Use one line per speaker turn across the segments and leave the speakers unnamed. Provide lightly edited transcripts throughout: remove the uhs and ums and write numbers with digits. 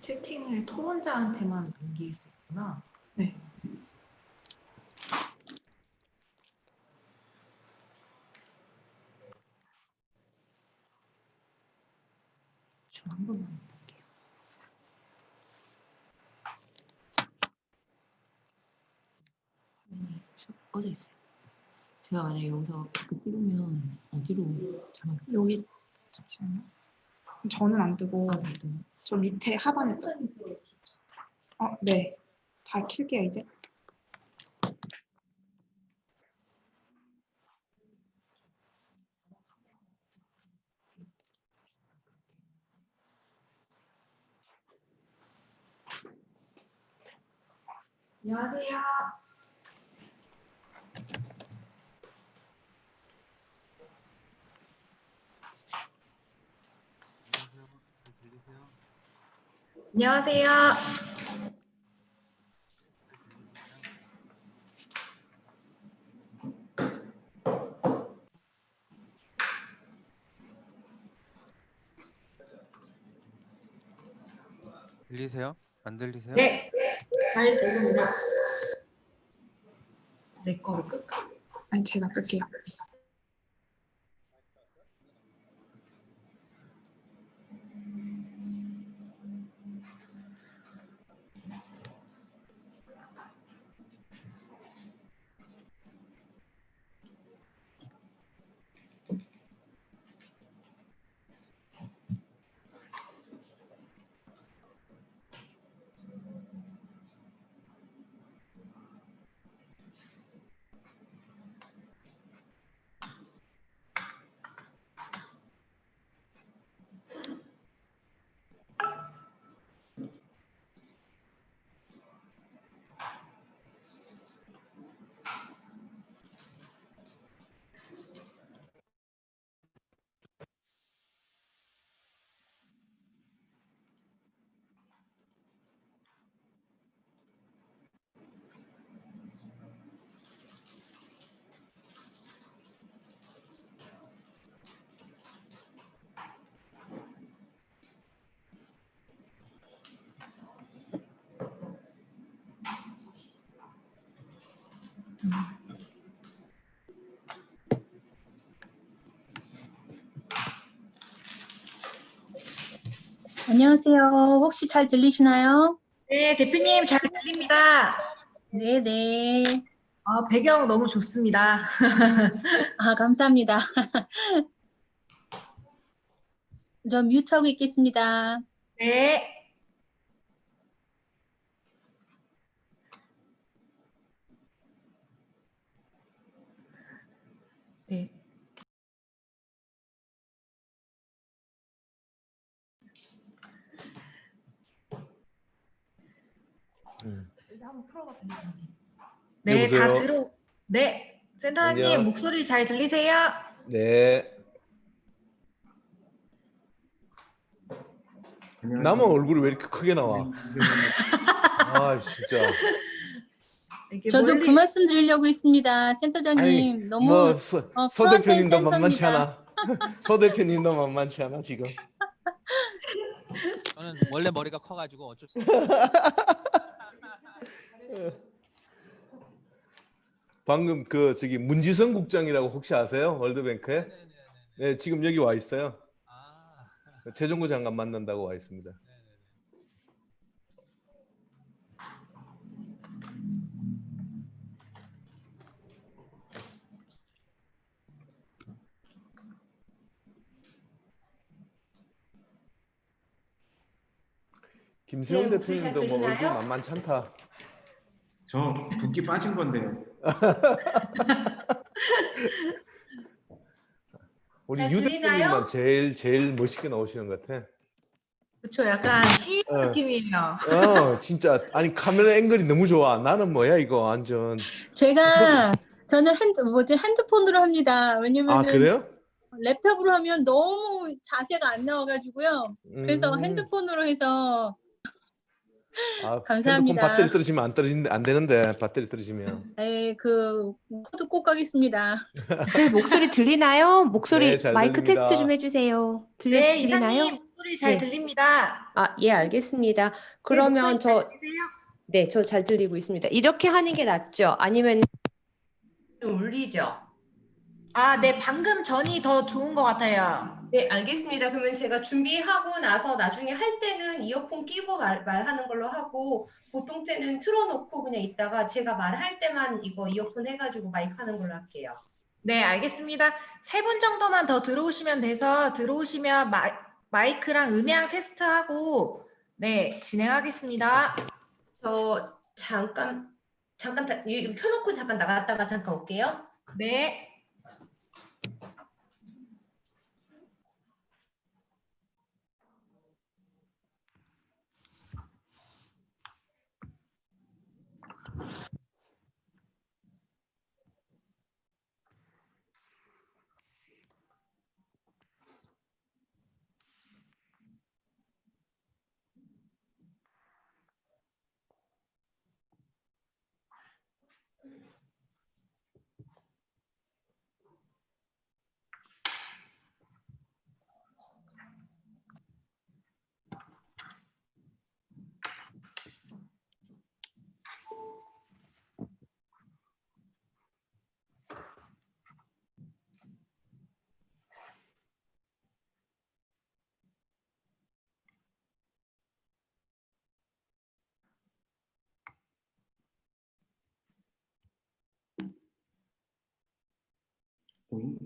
채팅을 토론자한테만 남길 수 있구나.
네.
한 번만 볼게요. 화면이 꺼져 있어요. 제가 만약에 여기서 그 띄우면 어디로 자막?
여기 잠시만요. 저는 안 뜨고 저 밑에 하단에 떠. 네. 다 킬게요 이제.
안녕하세요. 안녕하세요.
들리세요? 안 들리세요?
네, 잘 들립니다. 내 거를 끌까?
아니 제가 끌게요.
안녕하세요. 혹시 잘 들리시나요?
네, 대표님 잘 들립니다.
네네.
배경 너무 좋습니다.
아, 감사합니다. 저 뮤트하고 있겠습니다.
네. 네. 한번 풀어봤습니다. 네, 다
여보세요?
네, 센터장님
안녕.
목소리 잘 들리세요?
네. 나만 얼굴이 왜 이렇게 크게 나와? 아, 진짜.
이렇게
저도
멀리
그 말씀 드리려고 있습니다.
아니,
센터장님, 너무
뭐, 서
프론트앤
대표님도 만만치
센터입니다.
않아. 서 대표님도 만만치 않아, 지금.
저는 원래 머리가 커가지고 어쩔 수 없어요.
방금 저기 문지성 국장이라고 혹시 아세요? 월드뱅크에?
네네네네.
네, 지금 여기 와 있어요.
아,
최종구 장관 만난다고 와 있습니다.
네네네.
김세훈
목소리 잘
대표님도 뭐 얼굴
들리나요?
만만치 않다.
저 붓기 빠진 건데요.
우리
잘
유
들리나요?
대표님만 제일 멋있게 나오시는 것 같아.
그렇죠. 약간 CEO
어.
느낌이에요.
진짜. 아니, 카메라 앵글이 너무 좋아. 나는 뭐야, 이거 완전.
저는 핸드폰으로 합니다.
아,
왜냐면은
그래요?
랩탑으로 하면 너무 자세가 안 나와가지고요. 그래서 핸드폰으로 해서
핸드폰
감사합니다.
배터리 떨어지면 안 되는데, 배터리 떨어지면.
그 코드 꼭 가겠습니다.
제 목소리 들리나요? 목소리
네, 잘
마이크 테스트
들립니다.
좀 해주세요.
네,
들리나요?
이사님 목소리 잘
네.
들립니다.
아, 예, 알겠습니다.
네,
그러면
목소리 잘 들리세요?
네, 저 잘 들리고 있습니다. 이렇게 하는 게 낫죠? 아니면 좀 울리죠?
네, 방금 전이 더 좋은 것 같아요.
네, 알겠습니다. 그러면 제가 준비하고 나서 나중에 할 때는 이어폰 끼고 말하는 걸로 하고 보통 때는 틀어놓고 그냥 있다가 제가 말할 때만 이거 이어폰 해가지고 마이크 하는 걸로 할게요.
네, 알겠습니다. 3분 정도만 더 들어오시면 돼서 들어오시면 마이크랑 음향 테스트하고 네, 진행하겠습니다.
저 잠깐 이거 켜놓고 잠깐 나갔다가 잠깐 올게요.
네.
오잉?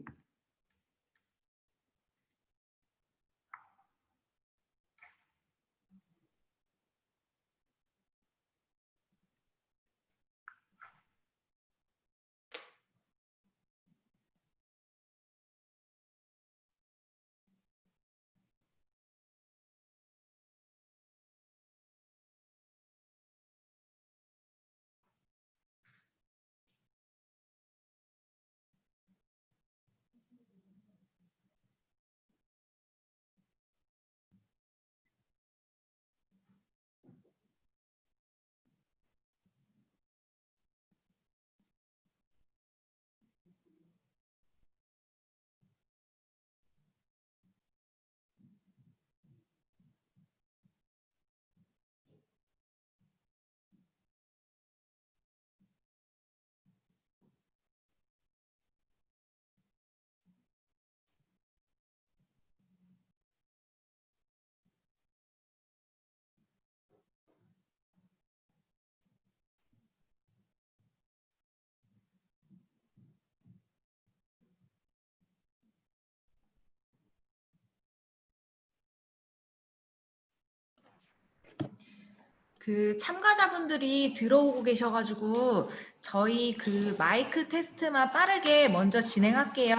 그 참가자분들이 들어오고 계셔가지고 저희 그 마이크 테스트만 빠르게 먼저 진행할게요.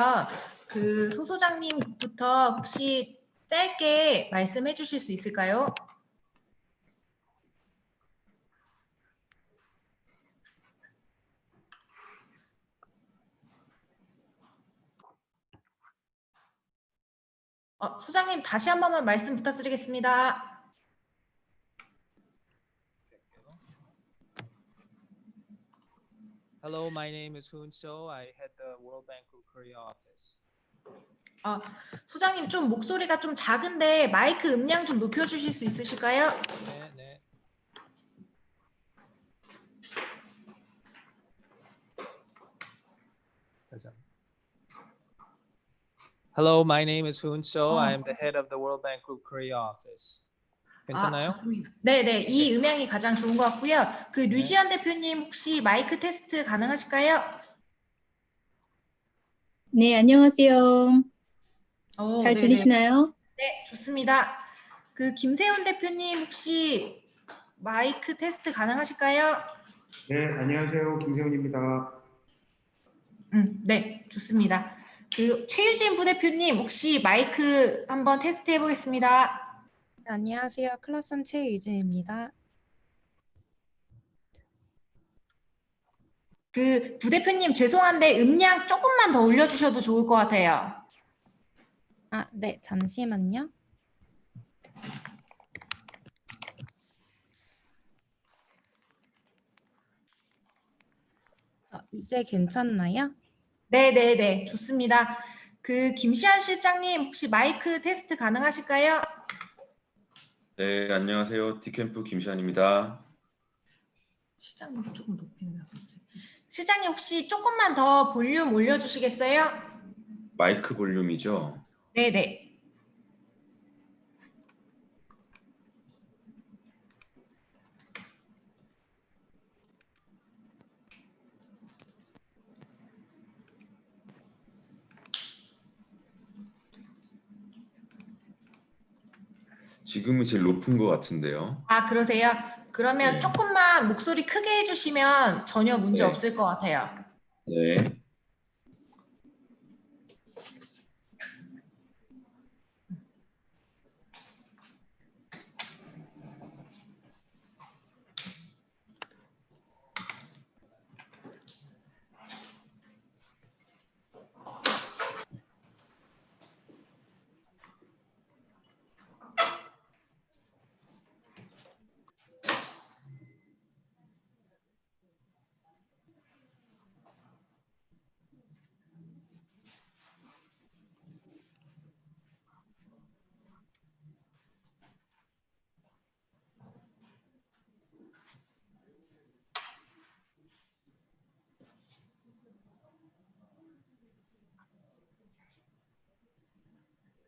그 소소장님부터 혹시 짧게 말씀해 주실 수 있을까요? 소장님 다시 한 번만 말씀 부탁드리겠습니다.
Hello, my name is Hoon. So I head the World Bank Group Korea office.
소장님 좀 목소리가 좀 작은데 마이크 음량 좀 높여주실 수 있으실까요?
네, 네. Hello, my name is Hoon. So I am the head of the World Bank Group Korea office. 괜찮나요?
좋습니다. 네네, 이 음향이 가장 좋은 것 같고요. 그 류지현 대표님 혹시 마이크 테스트 가능하실까요?
네, 안녕하세요. 잘
네네.
들리시나요?
네, 좋습니다. 그 김세훈 대표님 혹시 마이크 테스트 가능하실까요?
네, 안녕하세요. 김세훈입니다.
네, 좋습니다. 그 최유진 부대표님 혹시 마이크 한번 테스트 해보겠습니다.
안녕하세요. 클래스 최유진입니다.
그 부대표님 죄송한데 음량 조금만 더 올려주셔도 좋을 것 같아요.
네, 잠시만요. 이제 괜찮나요?
네네네, 좋습니다. 그 김시한 실장님 혹시 마이크 테스트 가능하실까요?
네, 안녕하세요. D.CAMP 김시환입니다.
실장님 조금 높이면 낫겠지. 실장님 혹시 조금만 더 볼륨 올려주시겠어요?
마이크 볼륨이죠?
네네.
지금이 제일 높은 것 같은데요.
그러세요? 그러면
네.
조금만 목소리 크게 해주시면 전혀 문제
네.
없을 것 같아요.
네.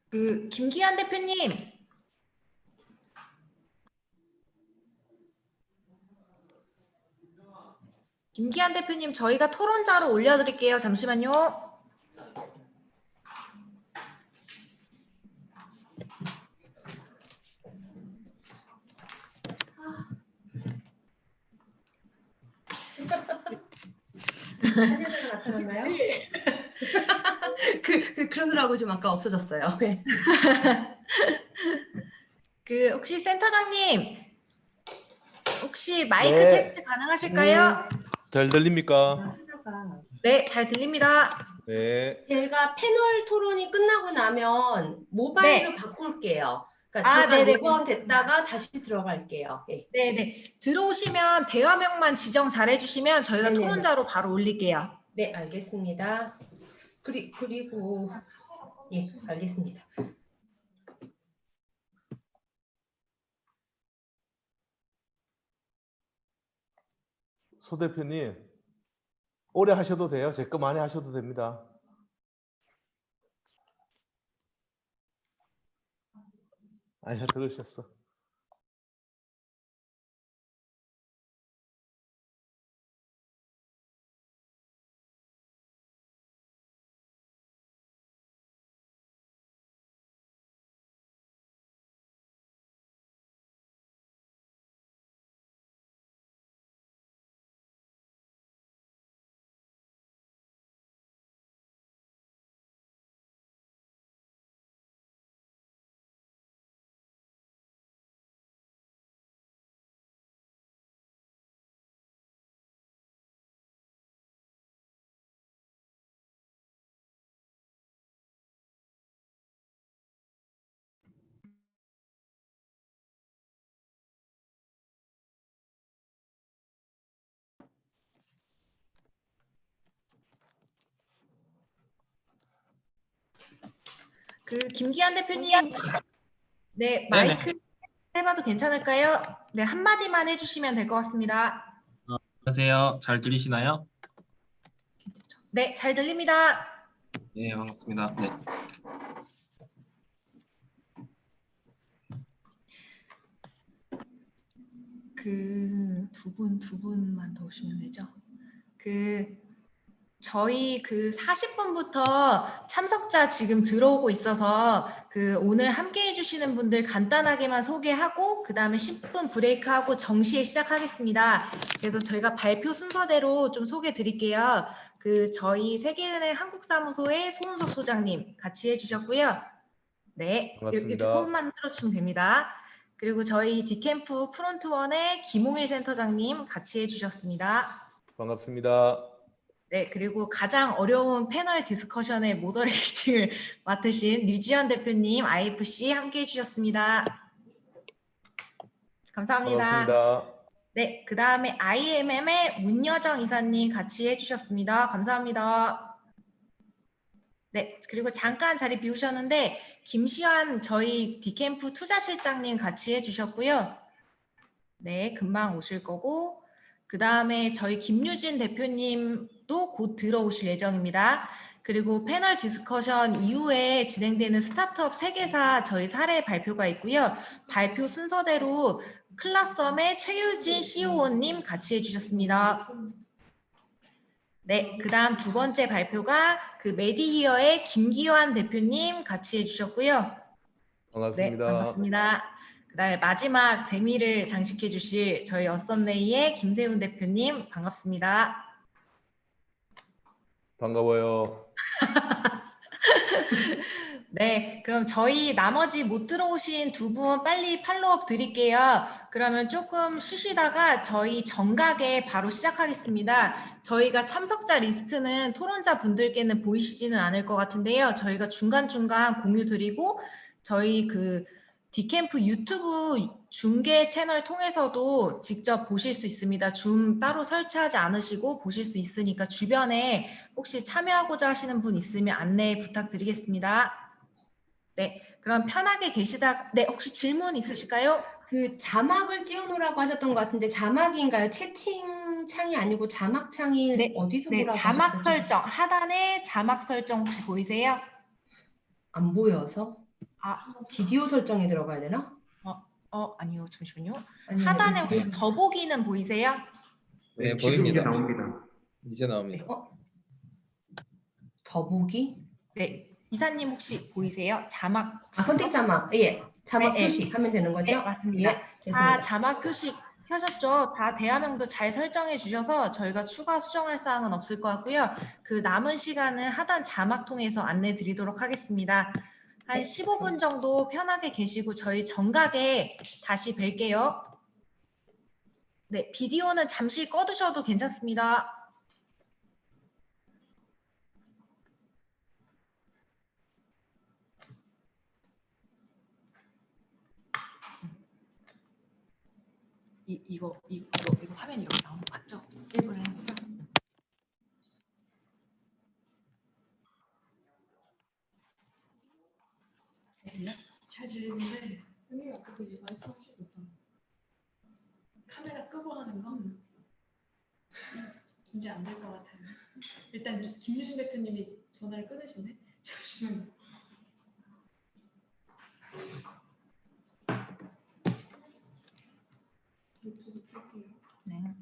그 김기현 대표님. 김기현 대표님 저희가 토론자로 올려드릴게요. 잠시만요.
한여자가 나타났나요? 그러느라고 좀 아까 없어졌어요. 네.
그 혹시 센터장님 혹시 마이크
네.
테스트 가능하실까요?
잘 들립니까?
네, 잘 들립니다.
네.
제가 패널 토론이 끝나고 나면 모바일로
네.
바꿀게요. 그러니까 잠깐
네네.
로그아웃 됐다가 다시 들어갈게요. 네.
네네. 들어오시면 대화명만 지정 잘 해주시면 저희가
네네네.
토론자로 바로 올릴게요.
네, 알겠습니다. 그리고 예, 알겠습니다.
소 대표님, 오래 하셔도 돼요. 제 거 많이 하셔도 됩니다. 아니야, 들으셨어.
김기환 대표님, 네, 마이크 해봐도 괜찮을까요? 네, 한마디만 해주시면 될 것 같습니다.
안녕하세요. 잘 들리시나요?
네, 잘 들립니다.
네, 반갑습니다. 네.
두 분만 더 오시면 되죠. 저희 40분부터 참석자 지금 들어오고 있어서 오늘 함께 해주시는 분들 간단하게만 소개하고 그 다음에 10분 브레이크하고 정시에 시작하겠습니다. 그래서 저희가 발표 순서대로 좀 소개 드릴게요. 저희 세계은행 한국사무소의 손은석 소장님 같이 해주셨고요. 네,
반갑습니다.
이렇게 소문만 들어주시면 됩니다. 그리고 저희 D.CAMP 프론트원의 김홍일 센터장님 같이 해주셨습니다.
반갑습니다.
네, 그리고 가장 어려운 패널 디스커션의 모더레이팅을 맡으신 류지연 대표님, IFC 함께 해주셨습니다. 감사합니다.
반갑습니다.
네, 그 다음에 IMM의 문여정 이사님 같이 해주셨습니다. 감사합니다. 네, 그리고 잠깐 자리 비우셨는데 김시환 저희 D.CAMP 투자실장님 같이 해주셨고요. 네, 금방 오실 거고 그 다음에 저희 김유진 대표님도 곧 들어오실 예정입니다. 그리고 패널 디스커션 이후에 진행되는 스타트업 세계사 저희 사례 발표가 있고요. 발표 순서대로 클라썸의 최유진 CEO님 같이 해주셨습니다. 네, 그 다음 두 번째 발표가 메디히어의 김기환 대표님 같이 해주셨고요.
반갑습니다.
네, 반갑습니다. 그 다음에 마지막 대미를 장식해 주실 저희 어썸네이의 김세훈 대표님 반갑습니다.
반가워요.
네, 그럼 저희 나머지 못 들어오신 두 분 빨리 팔로우업 드릴게요. 그러면 조금 쉬시다가 저희 정각에 바로 시작하겠습니다. 저희가 참석자 리스트는 토론자 분들께는 보이시지는 않을 것 같은데요. 저희가 중간중간 공유 드리고 저희 D.CAMP 유튜브 중계 채널 통해서도 직접 보실 수 있습니다. 줌 따로 설치하지 않으시고 보실 수 있으니까 주변에 혹시 참여하고자 하시는 분 있으면 안내 부탁드리겠습니다. 네, 그럼 편하게 계시다. 네, 혹시 질문 있으실까요?
자막을 띄워놓으라고 하셨던 것 같은데 자막인가요? 채팅창이 아니고 자막창이
네,
어디서
네,
보라고
자막
하셨어요?
설정 하단에 자막 설정 혹시 보이세요?
안 보여서? 비디오 설정에 들어가야 되나?
아니요, 잠시만요.
아니요,
하단에
이게
혹시 더보기는 보이세요?
네,
지금 이제
보입니다.
나옵니다.
이제 나옵니다.
더보기?
네, 이사님 혹시 보이세요? 자막.
선택 자막. 예. 자막
네,
표시 하면 되는 거죠?
네, 맞습니다.
예, 됐습니다.
자막 표시 켜셨죠? 다 대화명도 잘 설정해 주셔서 저희가 추가 수정할 사항은 없을 것 같고요. 남은 시간은 하단 자막 통해서 안내 드리도록 하겠습니다. 한 15분 정도 편하게 계시고 저희 정각에 다시 뵐게요. 네, 비디오는 잠시 꺼두셔도 괜찮습니다. 이거 화면이 이렇게 나오는 거 맞죠? 일부러 하는 거죠?
잘 들리는데 선생님 아까도 이거 말씀하셨었잖아. 카메라 끄고 하는 거 이제 안 될 것 같아요. 일단 김유진 대표님이 전화를 끊으시네. 잠시만요. 유튜브 켤게요.
네.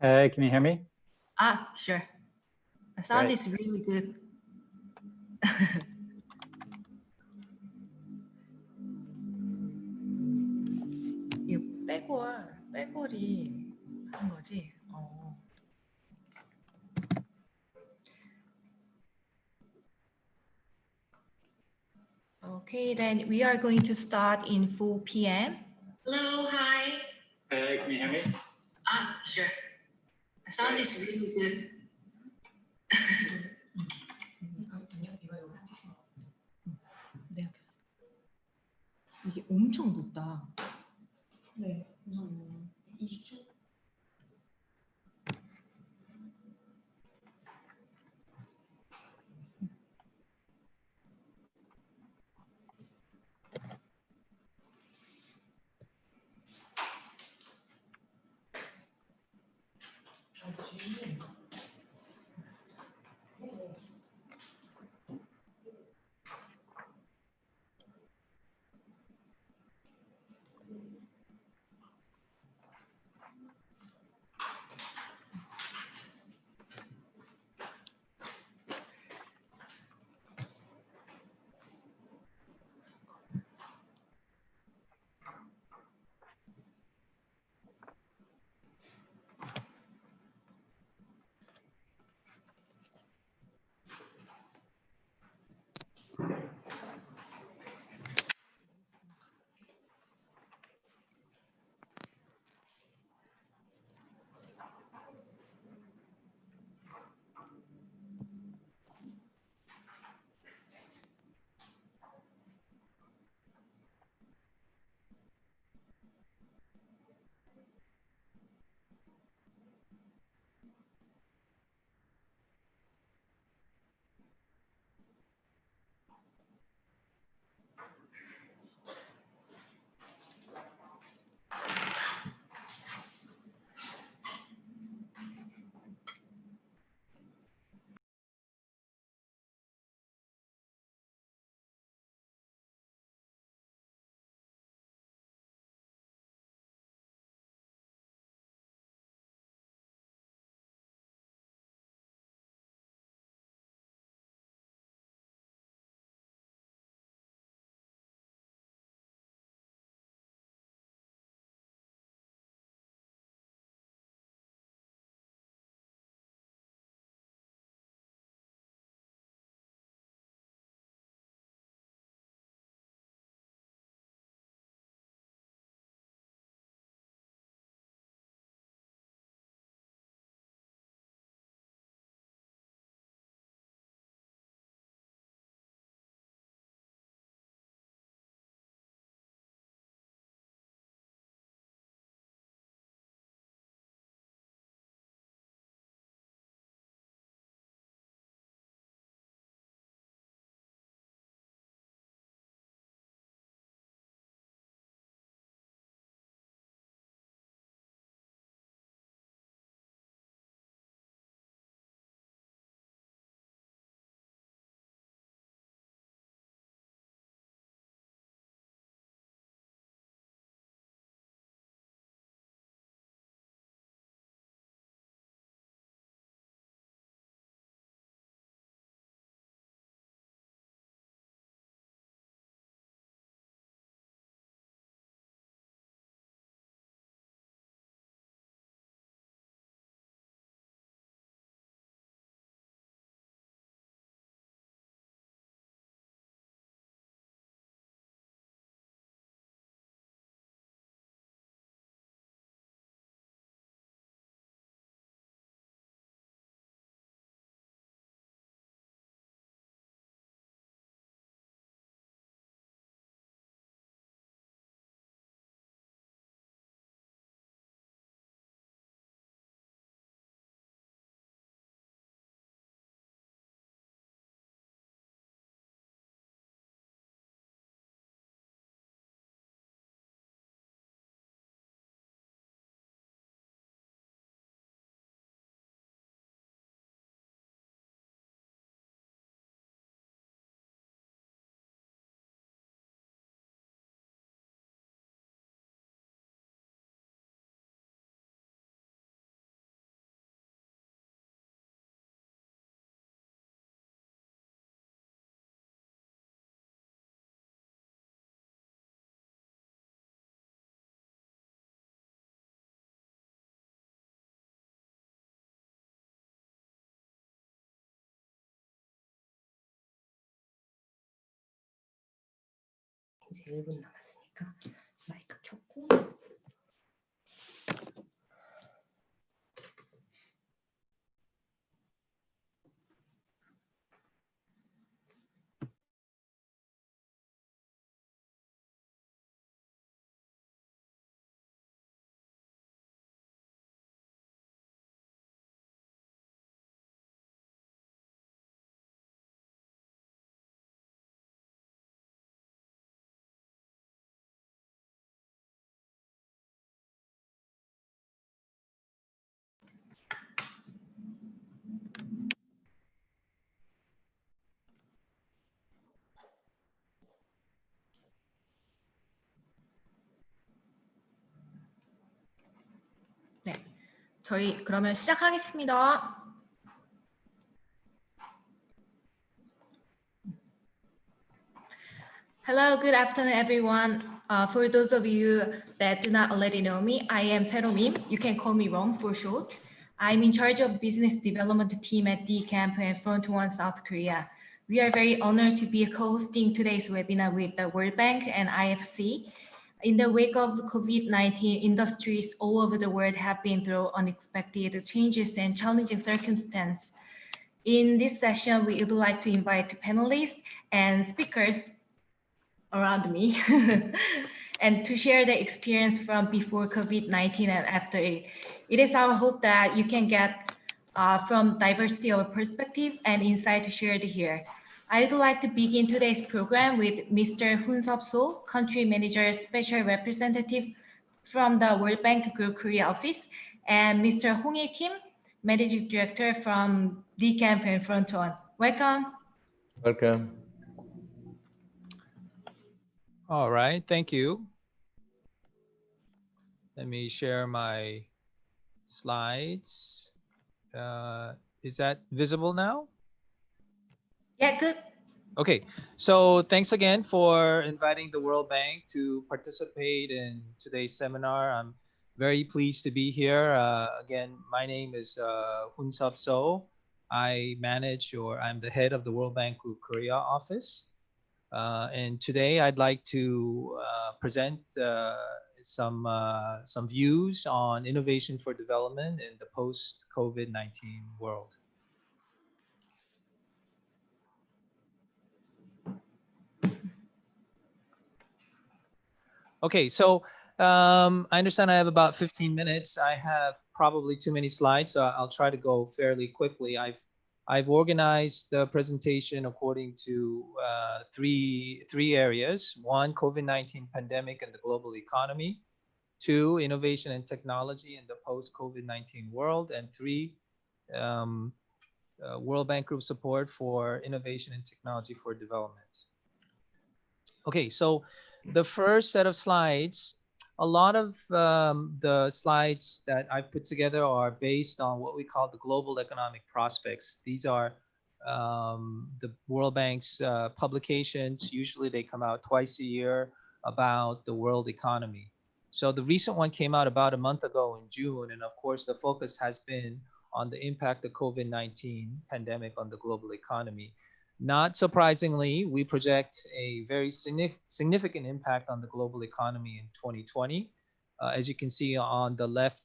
Hey, can you hear me?
Ah, sure. The sound
Great.
is really good. 이거 백월이 한 거지? Okay, then we are going to start in 4 p.m. Hello, hi.
Hey, can you hear me?
Ah, sure. The sound is really good. 이게 엄청 높다.
네. 20초.
이제 1분 남았으니까 마이크 켰고.
네, 저희 그러면 시작하겠습니다. Hello, good afternoon, everyone. For those of you that do not already know me, I am Seromim. You can call me Rom for short. I'm in charge of business development team at D.CAMP and Front One South Korea. We are very honored to be hosting today's webinar with the World Bank and IFC. In the wake of COVID-19, industries all over the world have been through unexpected changes and challenging circumstances. In this session, we would like to invite panelists and speakers around me and to share the experience from before COVID-19 and after it. It is our hope that you can get from diversity of perspective and insight shared here. I would like to begin today's program with Mr. Hoon So, Country Manager Special Representative from the World Bank Group Korea office, and Mr. Hong-il Kim, Managing Director from D.CAMP and Front One. Welcome.
Welcome.
All right, thank you. Let me share my slides. Is that visible now?
Yeah, good.
Okay, so thanks again for inviting the World Bank to participate in today's seminar. I'm very pleased to be here. Again, my name is Hoon So. I'm the head of the World Bank Group Korea office. And today I'd like to present some views on innovation for development in the post-COVID-19 world. Okay, so I understand I have about 15 minutes. I have probably too many slides, so I'll try to go fairly quickly. I've organized the presentation according to three areas. One, COVID-19 pandemic and the global economy. Two, innovation and technology in the post-COVID-19 world. And three, World Bank Group support for innovation and technology for development. Okay, so the first set of slides, a lot of the slides that I've put together are based on what we call the global economic prospects. These are the World Bank's publications. Usually they come out twice a year about the world economy. So the recent one came out about a month ago in June. And of course, the focus has been on the impact of COVID-19 pandemic on the global economy. Not surprisingly, we project a very significant impact on the global economy in 2020. As you can see on the left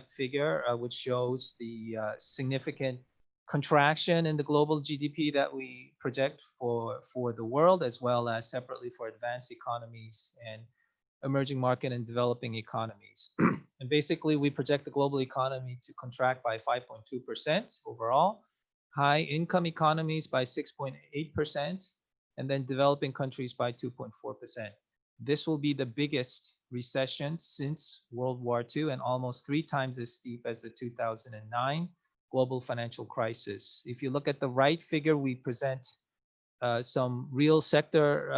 figure, which shows the significant contraction in the global GDP that we project for the world, as well as separately for advanced economies and emerging market and developing economies. And basically, we project the global economy to contract by 5.2% overall, high income economies by 6.8%, and then developing countries by 2.4%. This will be the biggest recession since World War II and almost 3 times as steep as the 2009 global financial crisis. If you look at the right figure, we present some real sector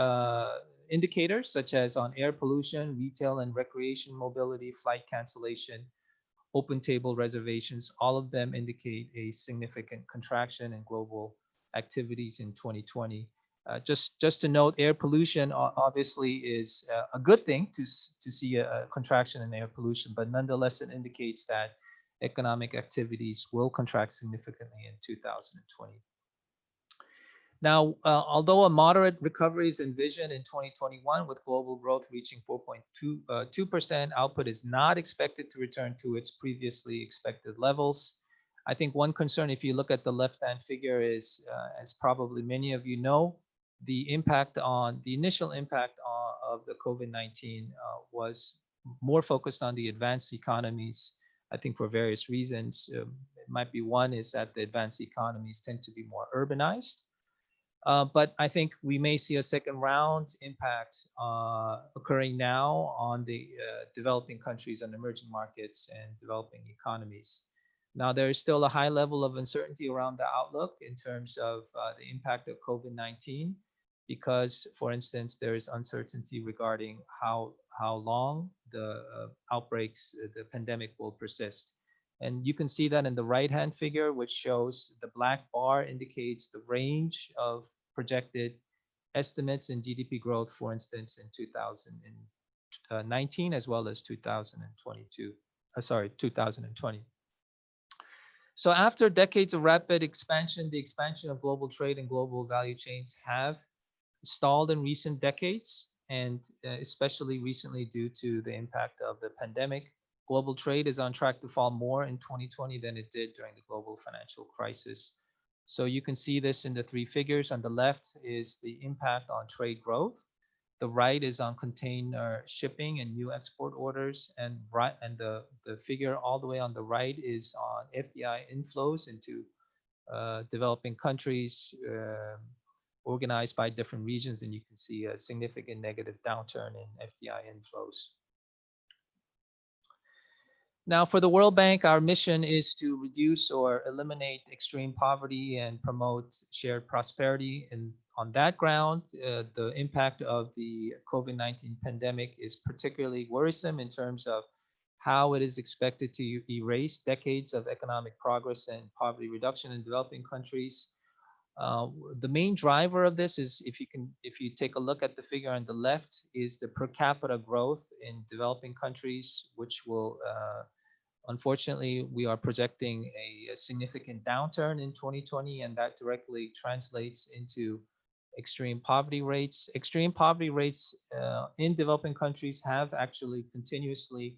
indicators, such as on air pollution, retail and recreation mobility, flight cancellation, open table reservations. All of them indicate a significant contraction in global activities in 2020. Just to note, air pollution obviously is a good thing to see a contraction in air pollution, but nonetheless it indicates that economic activities will contract significantly in 2020. Now, although a moderate recovery is envisioned in 2021 with global growth reaching 4.2%, output is not expected to return to its previously expected levels. I think one concern, if you look at the left-hand figure, is, as probably many of you know, the initial impact of the COVID-19 was more focused on the advanced economies, I think for various reasons. It might be one is that the advanced economies tend to be more urbanized. But I think we may see a second round impact occurring now on the developing countries and emerging markets and developing economies. Now, there is still a high level of uncertainty around the outlook in terms of the impact of COVID-19, because, for instance, there is uncertainty regarding how long the outbreaks, the pandemic will persist. And you can see that in the right-hand figure, which shows the black bar indicates the range of projected estimates in GDP growth, for instance, in 2019 as well as 2020. So after decades of rapid expansion, the expansion of global trade and global value chains have stalled in recent decades, and especially recently due to the impact of the pandemic. Global trade is on track to fall more in 2020 than it did during the global financial crisis. So you can see this in the three figures. On the left is the impact on trade growth. The right is on container shipping and new export orders, and the figure all the way on the right is on FDI inflows into developing countries organized by different regions, and you can see a significant negative downturn in FDI inflows. Now, for the World Bank, our mission is to reduce or eliminate extreme poverty and promote shared prosperity. And on that ground, the impact of the COVID-19 pandemic is particularly worrisome in terms of how it is expected to erase decades of economic progress and poverty reduction in developing countries. The main driver of this is, if you take a look at the figure on the left, is the per capita growth in developing countries, which will unfortunately, we are projecting a significant downturn in 2020, and that directly translates into extreme poverty rates. Extreme poverty rates in developing countries have actually continuously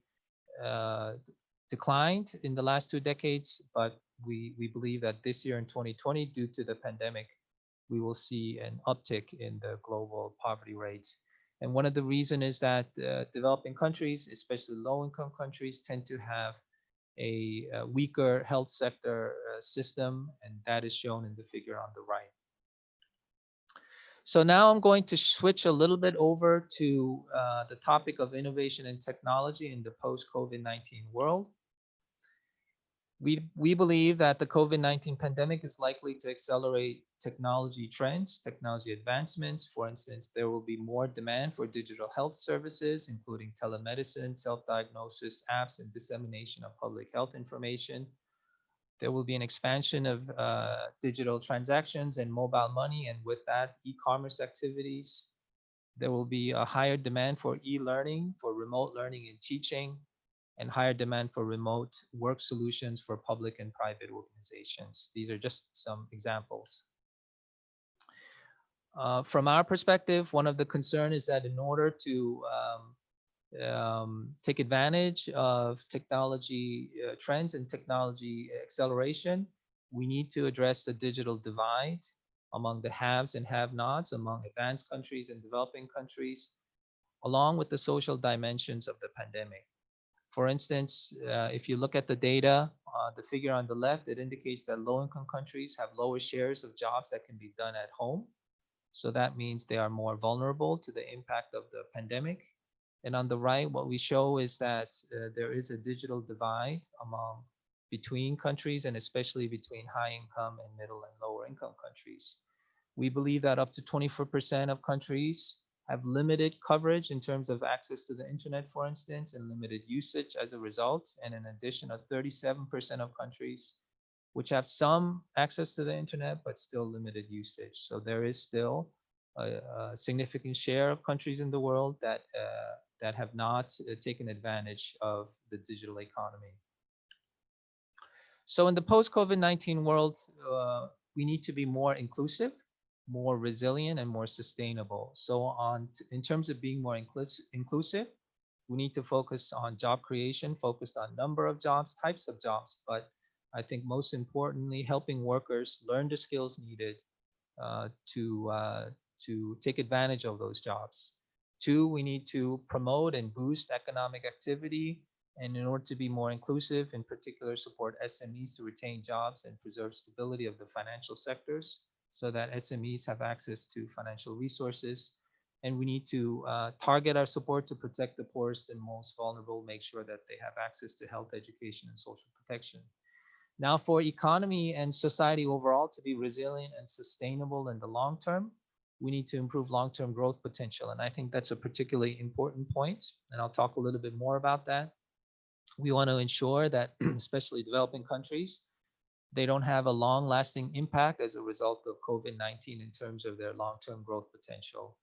declined in the last 2 decades, but we believe that this year in 2020, due to the pandemic, we will see an uptick in the global poverty rates. And one of the reasons is that developing countries, especially low-income countries, tend to have a weaker health sector system, and that is shown in the figure on the right. So now I'm going to switch a little bit over to the topic of innovation and technology in the post-COVID-19 world. We believe that the COVID-19 pandemic is likely to accelerate technology trends, technology advancements. For instance, there will be more demand for digital health services, including telemedicine, self-diagnosis apps, and dissemination of public health information. There will be an expansion of digital transactions and mobile money, and with that, e-commerce activities. There will be a higher demand for e-learning, for remote learning and teaching, and higher demand for remote work solutions for public and private organizations. These are just some examples. From our perspective, one of the concerns is that in order to take advantage of technology trends and technology acceleration, we need to address the digital divide among the haves and have-nots, among advanced countries and developing countries, along with the social dimensions of the pandemic. For instance, if you look at the data, the figure on the left, it indicates that low-income countries have lower shares of jobs that can be done at home. So that means they are more vulnerable to the impact of the pandemic. And on the right, what we show is that there is a digital divide between countries, and especially between high-income and middle and lower-income countries. We believe that up to 24% of countries have limited coverage in terms of access to the internet, for instance, and limited usage as a result. And in addition, of 37% of countries which have some access to the internet, but still limited usage. So there is still a significant share of countries in the world that have not taken advantage of the digital economy. So in the post-COVID-19 world, we need to be more inclusive. more resilient and more sustainable. So in terms of being more inclusive, we need to focus on job creation, focused on number of jobs, types of jobs, but I think most importantly, helping workers learn the skills needed to take advantage of those jobs. Two, we need to promote and boost economic activity, and in order to be more inclusive, in particular, support SMEs to retain jobs and preserve stability of the financial sectors so that SMEs have access to financial resources. And we need to target our support to protect the poorest and most vulnerable, make sure that they have access to health, education, and social protection. Now, for economy and society overall to be resilient and sustainable in the long term, we need to improve long-term growth potential. And I think that's a particularly important point. And I'll talk a little bit more about that. We want to ensure that, especially developing countries, they don't have a long-lasting impact as a result of COVID-19 in terms of their long-term growth potential.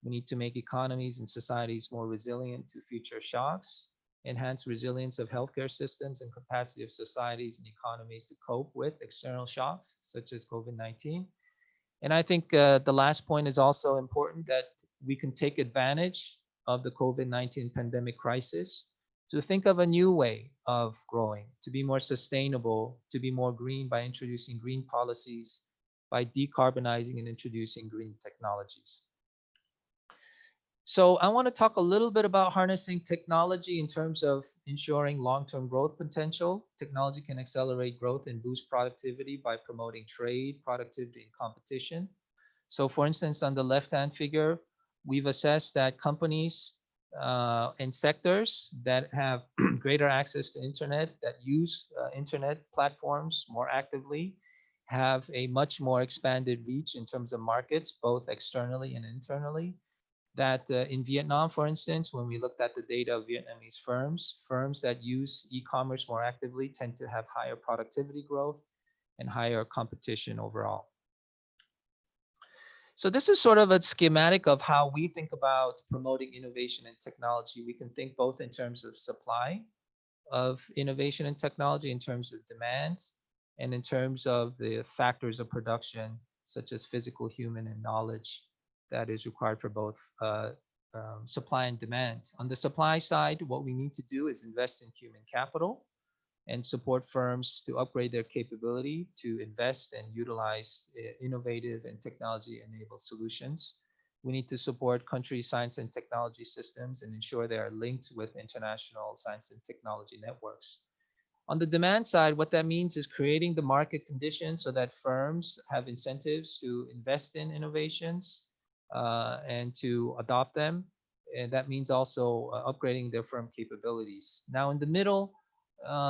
We need to make economies and societies more resilient to future shocks, enhance resilience of healthcare systems and capacity of societies and economies to cope with external shocks such as COVID-19. And I think the last point is also important, that we can take advantage of the COVID-19 pandemic crisis to think of a new way of growing, to be more sustainable, to be more green by introducing green policies, by decarbonizing and introducing green technologies. So I want to talk a little bit about harnessing technology in terms of ensuring long-term growth potential. Technology can accelerate growth and boost productivity by promoting trade, productivity, and competition. So for instance, on the left-hand figure, we've assessed that companies and sectors that have greater access to internet, that use internet platforms more actively, have a much more expanded reach in terms of markets, both externally and internally. That in Vietnam, for instance, when we looked at the data of Vietnamese firms that use e-commerce more actively tend to have higher productivity growth and higher competition overall. So this is sort of a schematic of how we think about promoting innovation and technology. We can think both in terms of supply of innovation and technology, in terms of demand, and in terms of the factors of production, such as physical, human, and knowledge that is required for both supply and demand. On the supply side, what we need to do is invest in human capital and support firms to upgrade their capability to invest and utilize innovative and technology-enabled solutions. We need to support country science and technology systems and ensure they are linked with international science and technology networks. On the demand side, what that means is creating the market conditions so that firms have incentives to invest in innovations and to adopt them. And that means also upgrading their firm capabilities. Now in the middle,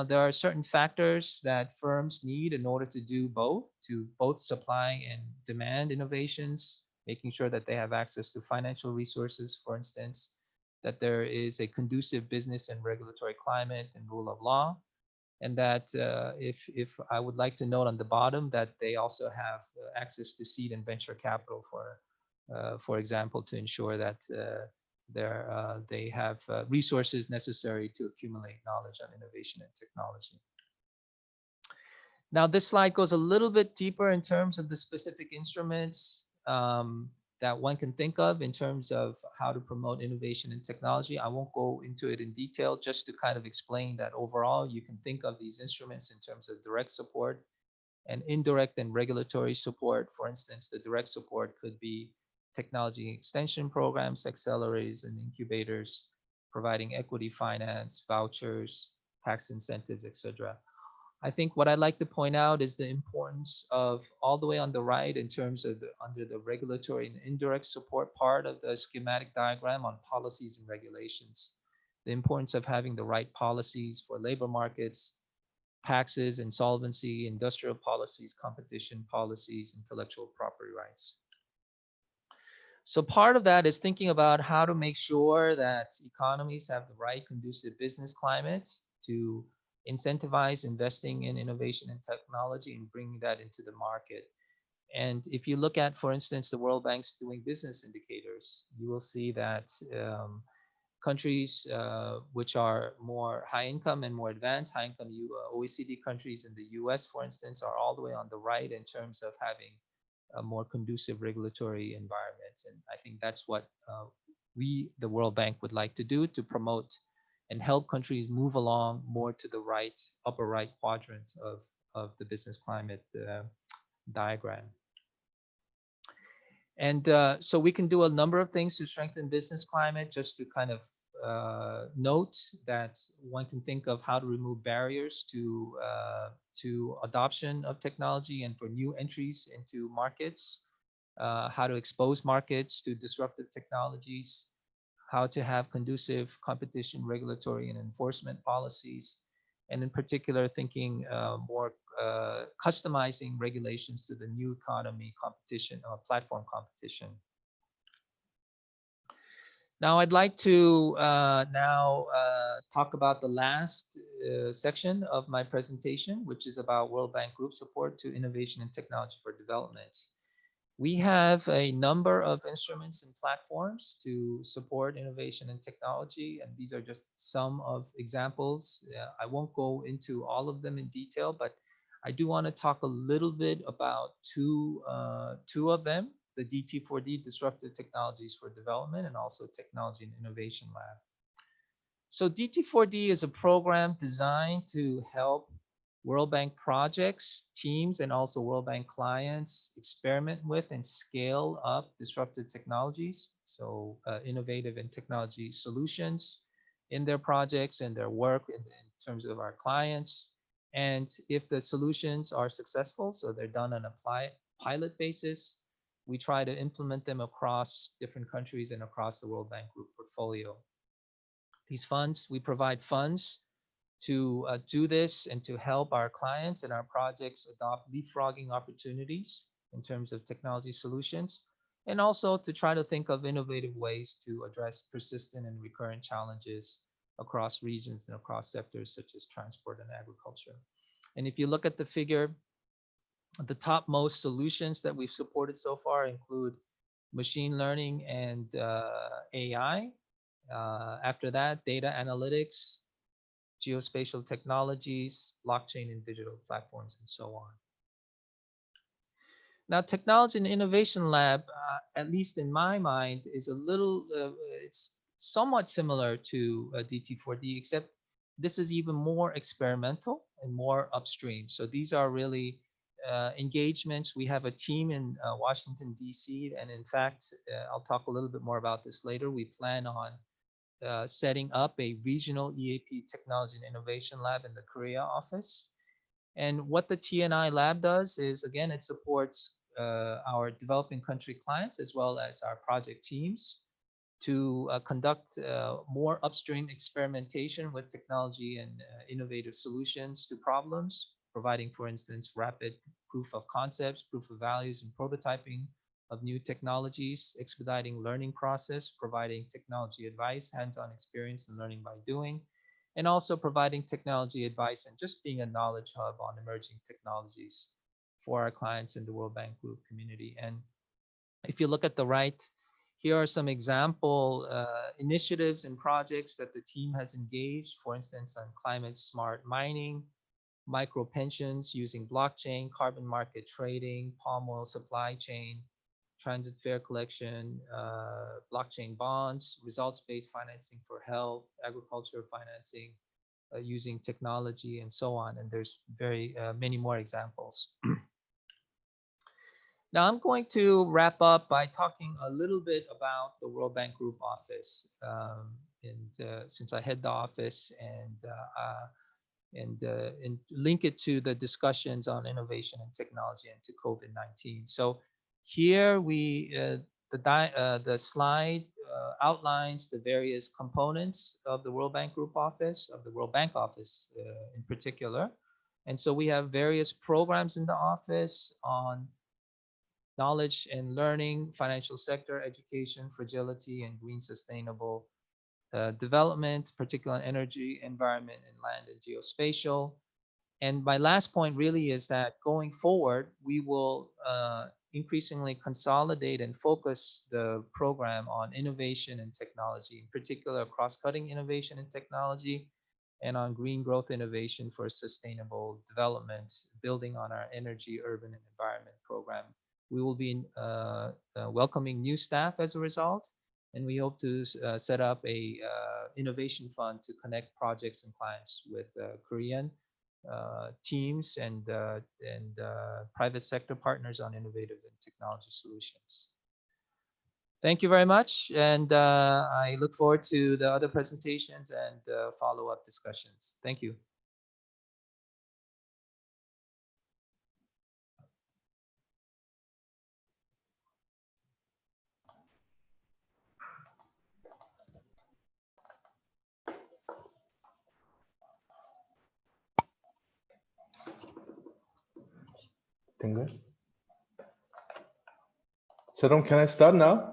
there are certain factors that firms need in order to do both, to both supply and demand innovations, making sure that they have access to financial resources, for instance, that there is a conducive business and regulatory climate and rule of law, and that if I would like to note on the bottom that they also have access to seed and venture capital for example, to ensure that they have resources necessary to accumulate knowledge on innovation and technology. Now, this slide goes a little bit deeper in terms of the specific instruments that one can think of in terms of how to promote innovation and technology. I won't go into it in detail, just to kind of explain that overall you can think of these instruments in terms of direct support and indirect and regulatory support. For instance, the direct support could be technology extension programs, accelerators and incubators, providing equity finance, vouchers, tax incentives, etc. I think what I'd like to point out is the importance of, all the way on the right, in terms of under the regulatory and indirect support part of the schematic diagram on policies and regulations, the importance of having the right policies for labor markets, taxes, insolvency, industrial policies, competition policies, intellectual property rights. So part of that is thinking about how to make sure that economies have the right conducive business climate to incentivize investing in innovation and technology and bringing that into the market. And if you look at, for instance, the World Bank's doing business indicators, you will see that countries which are more high income and more advanced, high income OECD countries in the US, for instance, are all the way on the right in terms of having a more conducive regulatory environment. And I think that's what we, the World Bank, would like to do to promote and help countries move along more to the right, upper right quadrant of the business climate diagram. And so we can do a number of things to strengthen business climate. Just to kind of note that one can think of how to remove barriers to adoption of technology and for new entries into markets, how to expose markets to disruptive technologies, how to have conducive competition, regulatory, and enforcement policies, and in particular thinking more customizing regulations to the new economy competition, platform competition. Now I'd like to talk about the last section of my presentation, which is about World Bank Group support to innovation and technology for development. We have a number of instruments and platforms to support innovation and technology, and these are just some of examples. I won't go into all of them in detail, but I do want to talk a little bit about two of them, the DT4D, Disruptive Technologies for Development, and also Technology and Innovation Lab. So DT4D is a program designed to help World Bank projects, teams, and also World Bank clients experiment with and scale up disruptive technologies, so innovative and technology solutions in their projects and their work in terms of our clients. And if the solutions are successful, so they're done on a pilot basis, we try to implement them across different countries and across the World Bank Group portfolio. These funds, we provide funds to do this and to help our clients and our projects adopt leapfrogging opportunities in terms of technology solutions, and also to try to think of innovative ways to address persistent and recurrent challenges across regions and across sectors such as transport and agriculture. And if you look at the figure, the topmost solutions that we've supported so far include machine learning and AI. After that, data analytics, geospatial technologies, blockchain and digital platforms, and so on. Now, Technology and Innovation Lab, at least in my mind, is a little, it's somewhat similar to DT4D, except this is even more experimental and more upstream. So these are really engagements. We have a team in Washington, D.C., and in fact, I'll talk a little bit more about this later. We plan on setting up a regional EAP Technology and Innovation Lab in the Korea office. And what the TNI lab does is, again, it supports our developing country clients as well as our project teams to conduct more upstream experimentation with technology and innovative solutions to problems, providing, for instance, rapid proof of concepts, proof of values, and prototyping of new technologies, expediting learning process, providing technology advice, hands-on experience and learning by doing, and also providing technology advice and just being a knowledge hub on emerging technologies for our clients in the World Bank Group community. And if you look at the right, here are some example initiatives and projects that the team has engaged, for instance, on climate smart mining, micro pensions using blockchain, carbon market trading, palm oil supply chain, transit fare collection, blockchain bonds, results-based financing for health, agriculture financing, using technology, and so on. And there's very many more examples. Now I'm going to wrap up by talking a little bit about the World Bank Group office. Since I head the office and link it to the discussions on innovation and technology and to COVID-19. So here the slide outlines the various components of the World Bank Group office, of the World Bank office in particular. And so we have various programs in the office on knowledge and learning, financial sector, education, fragility, and green sustainable development, particularly energy, environment, and land and geospatial. And my last point really is that going forward, we will increasingly consolidate and focus the program on innovation and technology, in particular cross-cutting innovation and technology, and on green growth innovation for sustainable development, building on our energy, urban, and environment program We will be welcoming new staff as a result, and we hope to set up a innovation fund to connect projects and clients with Korean teams and private sector partners on innovative and technology solutions. Thank you very much, and I look forward to the other presentations and follow-up discussions. Thank you.
Serum, can I start now?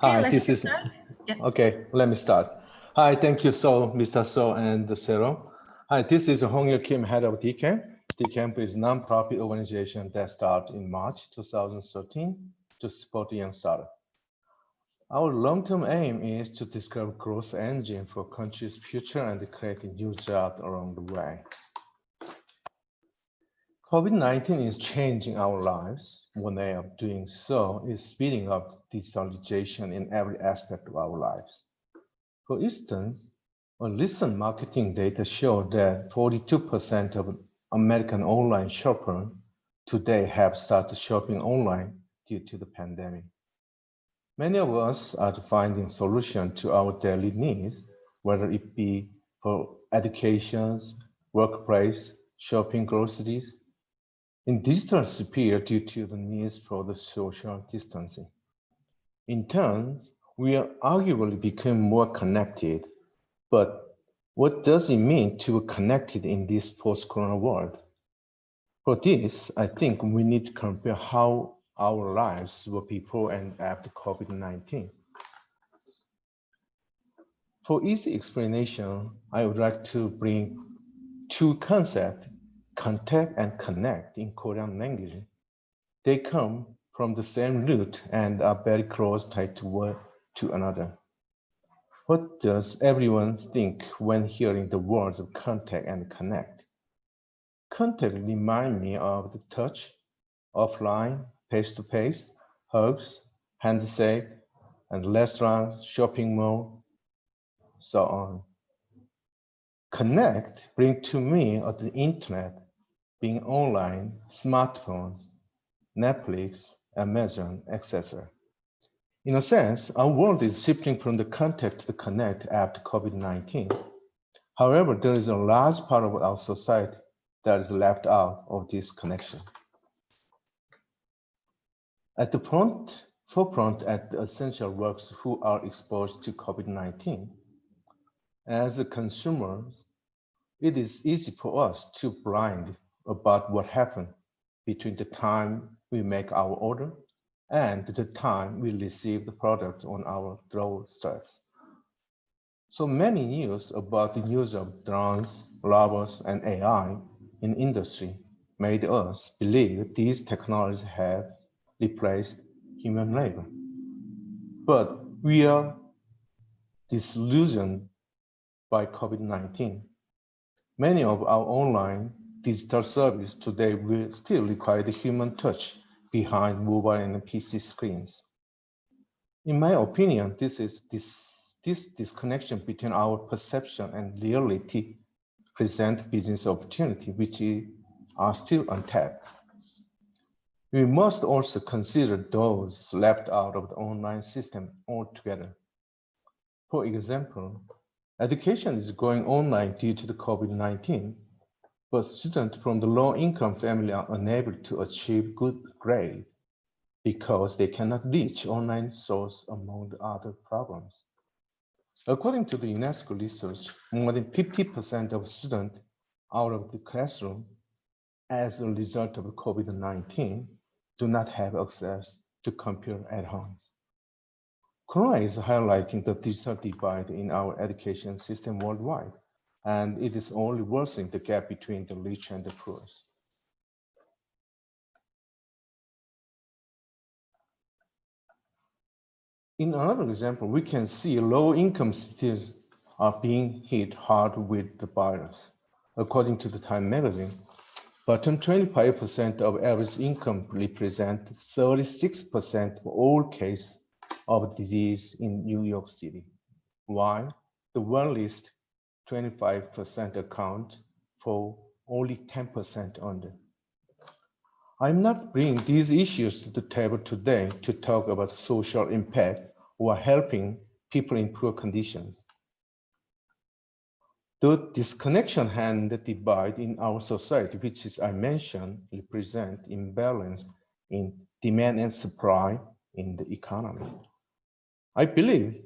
Hi, this is okay. Let me start. Hi, thank you so, Mr. So and Serum. Hi, this is Hong Kim, head of D.CAMP. D.CAMP is a non-profit organization that started in March 2013 to support young startups. Our long-term aim is to discover growth engine for country's future and create new jobs along the way. COVID-19 is changing our lives. One way of doing so is speeding up digitalization in every aspect of our lives. For instance, a recent marketing data showed that 42% of American online shoppers today have started shopping online due to the pandemic. Many of us are finding solutions to our daily needs, whether it be for education, workplace, shopping, groceries, in digital sphere due to the needs for the social distancing. In turn, we are arguably becoming more connected, but what does it mean to be connected in this post-corona world? For this, I think we need to compare how our lives were before and after COVID-19. For easy explanation, I would like to bring two concepts, contact and connect in Korean language. They come from the same root and are very close tied to one to another. What does everyone think when hearing the words of contact and connect? Contact reminds me of the touch, offline, face-to-face, hugs, handshake, and restaurants, shopping mall, so on. Connect brings to me the internet, being online, smartphones, Netflix, Amazon, etc. In a sense, our world is shifting from the contact to the connect after COVID-19. However, there is a large part of our society that is left out of this connection. At the forefront at the essential workers who are exposed to COVID-19, as consumers, it is easy for us to blind about what happened between the time we make our order and the time we receive the product on our doorsteps. So many news about the use of drones, robots, and AI in industry made us believe these technologies have replaced human labor. But we are disillusioned by COVID-19. Many of our online digital services today will still require the human touch behind mobile and PC screens. In my opinion, this disconnection between our perception and reality presents business opportunity which are still untapped. We must also consider those left out of the online system altogether. For example, education is going online due to the COVID-19, but students from the low-income family are unable to achieve good grades because they cannot reach online source among the other problems. According to the UNESCO research, more than 50% of students out of the classroom as a result of COVID-19 do not have access to computer at home. Corona is highlighting the digital divide in our education system worldwide, and it is only worsening the gap between the rich and the poor. In another example, we can see low-income cities are being hit hard with the virus. According to the Time magazine, bottom 25% of average income represent 36% of all cases of disease in New York City, while the well-list 25% account for only 10% under. I'm not bringing these issues to the table today to talk about social impact or helping people in poor conditions. The disconnection and divide in our society, which is I mentioned, represent imbalance in demand and supply in the economy. I believe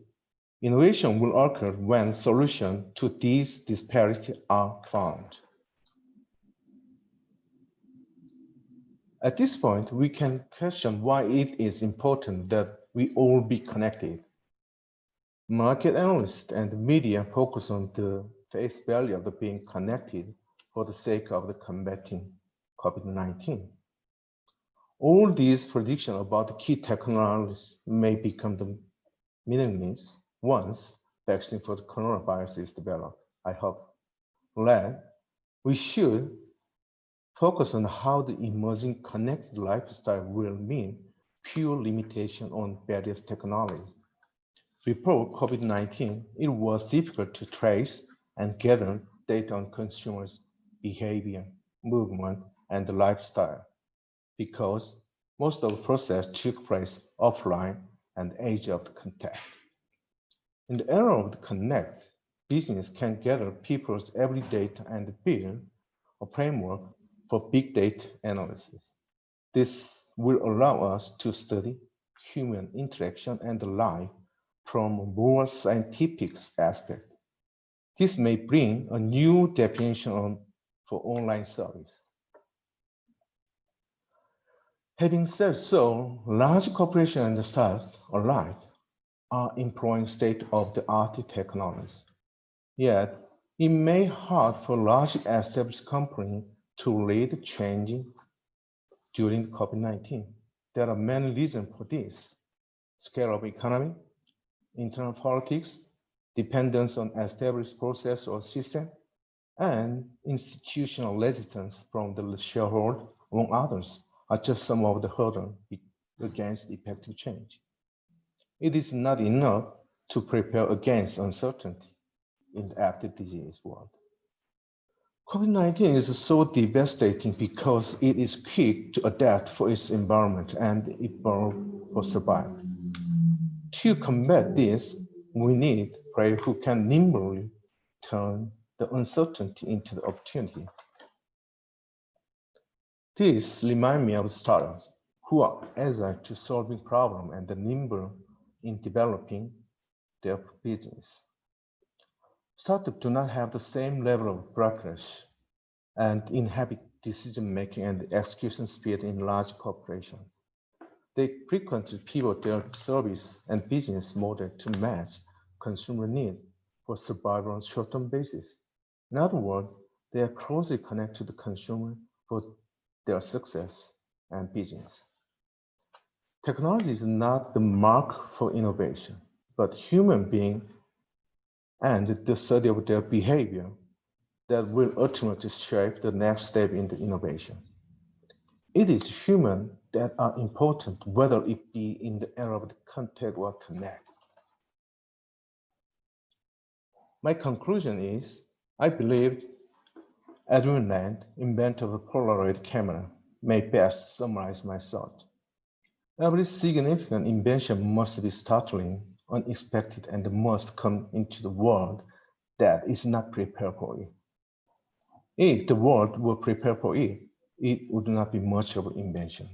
innovation will occur when solutions to these disparities are found. At this point, we can question why it is important that we all be connected. Market analysts and media focus on the face value of being connected for the sake of the combating COVID-19. All these predictions about the key technologies may become meaningless once vaccine for the coronavirus is developed. I hope that we should focus on how the emerging connected lifestyle will mean pure limitation on various technologies. Before COVID-19, it was difficult to trace and gather data on consumers' behavior, movement, and lifestyle because most of the process took place offline and age of the contact. In the era of the connect, business can gather people's every data and build a framework for big data analysis. This will allow us to study human interaction and life from a more scientific aspect. This may bring a new definition for online service. Having said so, large corporations and startups alike are employing state-of-the-art technologies. Yet, it may be hard for large established companies to lead change during COVID-19. There are many reasons for this: scale of economy, internal politics, dependence on established process or system, and institutional resistance from the shareholder, among others, are just some of the hurdles against effective change. It is not enough to prepare against uncertainty in the active disease world. COVID-19 is so devastating because it is quick to adapt for its environment and evolve for survival. To combat this, we need players who can nimbly turn the uncertainty into the opportunity. This reminds me of startups who are agile to solving problems and nimble in developing their business. Startups do not have the same level of bureaucracy and inhibit decision-making and execution speed in large corporations. They frequently pivot their service and business model to match consumer need for survival on a short-term basis. In other words, they are closely connected to the consumer for their success and business. Technology is not the mark for innovation, but human beings and the study of their behavior that will ultimately shape the next step in the innovation. It is humans that are important, whether it be in the era of the contact or connect. My conclusion is, I believe Edwin Land, inventor of a Polaroid camera, may best summarize my thought. Every significant invention must be startling, unexpected, and must come into the world that is not prepared for it. If the world were prepared for it, it would not be much of an invention.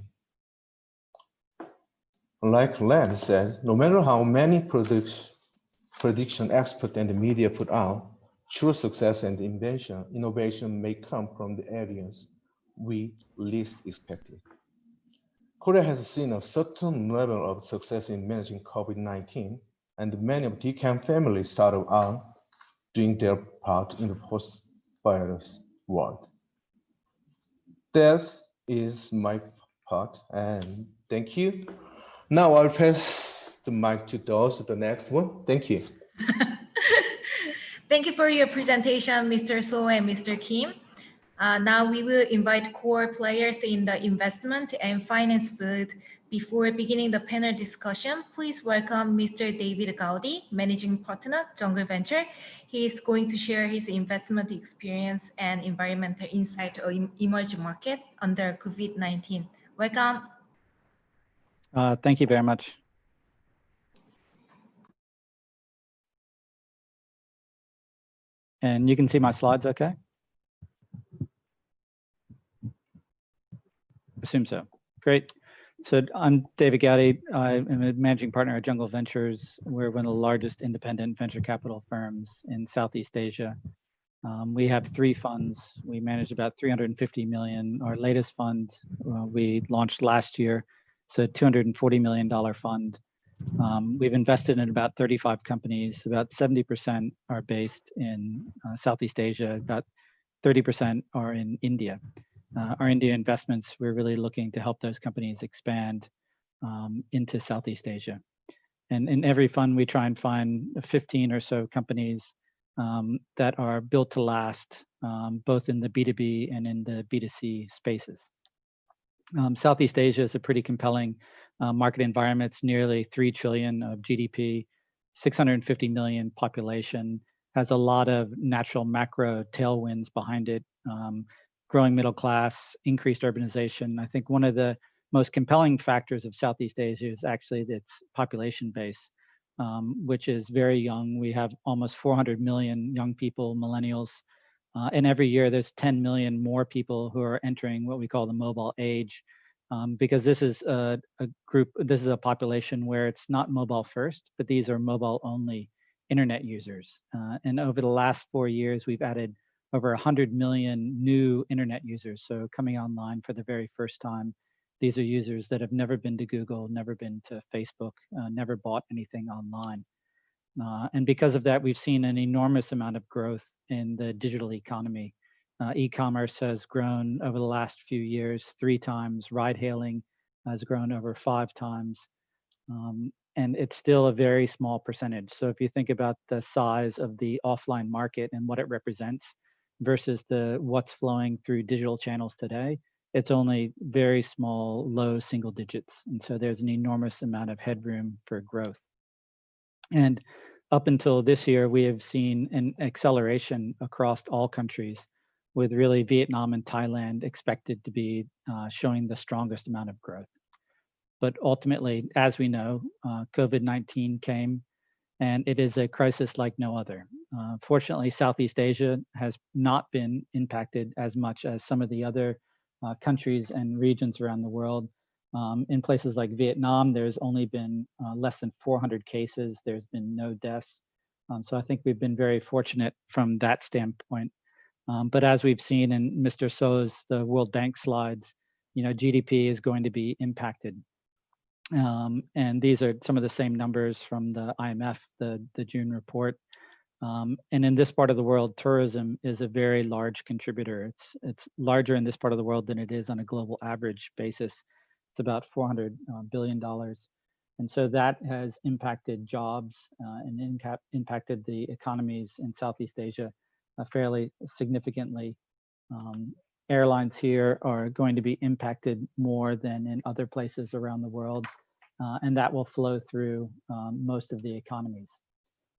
Like Land said, no matter how many prediction experts and the media put out, true success and innovation may come from the areas we least expected. Korea has seen a certain level of success in managing COVID-19, and many of D.CAMP family startups are doing their part in the post-virus world. That is my part, and thank you. Now I'll pass the mic to those, the next one. Thank you.
Thank you for your presentation, Mr. So and Mr. Kim. Now we will invite core players in the investment and finance field. Before beginning the panel discussion, please welcome Mr. David Gowdey, Managing Partner, Jungle Venture. He is going to share his investment experience and environmental insight on emerging market under COVID-19. Welcome.
Thank you very much. And you can see my slides okay? Assume so. Great. So I'm David Gowdey. I am a managing partner at Jungle Ventures. We're one of the largest independent venture capital firms in Southeast Asia. We have 3 funds. We manage about 350 million. Our latest fund we launched last year. It's a $240 million fund. We've invested in about 35 companies. About 70% are based in Southeast Asia. About 30% are in India. Our India investments, we're really looking to help those companies expand into Southeast Asia. And in every fund, we try and find 15 or so companies that are built to last, both in the B2B and in the B2C spaces. Southeast Asia is a pretty compelling market environment. It's nearly 3 trillion of GDP, 650 million population, has a lot of natural macro tailwinds behind it. Growing middle class, increased urbanization. I think one of the most compelling factors of Southeast Asia is actually its population base, which is very young. We have almost 400 million young people, millennials, and every year there's 10 million more people who are entering what we call the mobile age, because this is a group, this is a population where it's not mobile first, but these are mobile only internet users. And over the last 4 years, we've added over 100 million new internet users. So coming online for the very first time, these are users that have never been to Google, never been to Facebook, never bought anything online. And because of that, we've seen an enormous amount of growth in the digital economy. E-commerce has grown over the last few years 3 times. Ride hailing has grown over 5 times. And it's still a very small percentage. So if you think about the size of the offline market and what it represents versus what's flowing through digital channels today, it's only very small, low single digits. And so there's an enormous amount of headroom for growth. And up until this year, we have seen an acceleration across all countries, with really Vietnam and Thailand expected to be showing the strongest amount of growth. But ultimately, as we know, COVID-19 came, and it is a crisis like no other. Fortunately, Southeast Asia has not been impacted as much as some of the other countries and regions around the world. In places like Vietnam, there's only been less than 400 cases. There's been no deaths. So I think we've been very fortunate from that standpoint. But as we've seen in Mr. So's, the World Bank slides, GDP is going to be impacted. And these are some of the same numbers from the IMF, the June report. And in this part of the world, tourism is a very large contributor. It's larger in this part of the world than it is on a global average basis. It's about $400 billion. And so that has impacted jobs and impacted the economies in Southeast Asia fairly significantly. Airlines here are going to be impacted more than in other places around the world, and that will flow through most of the economies.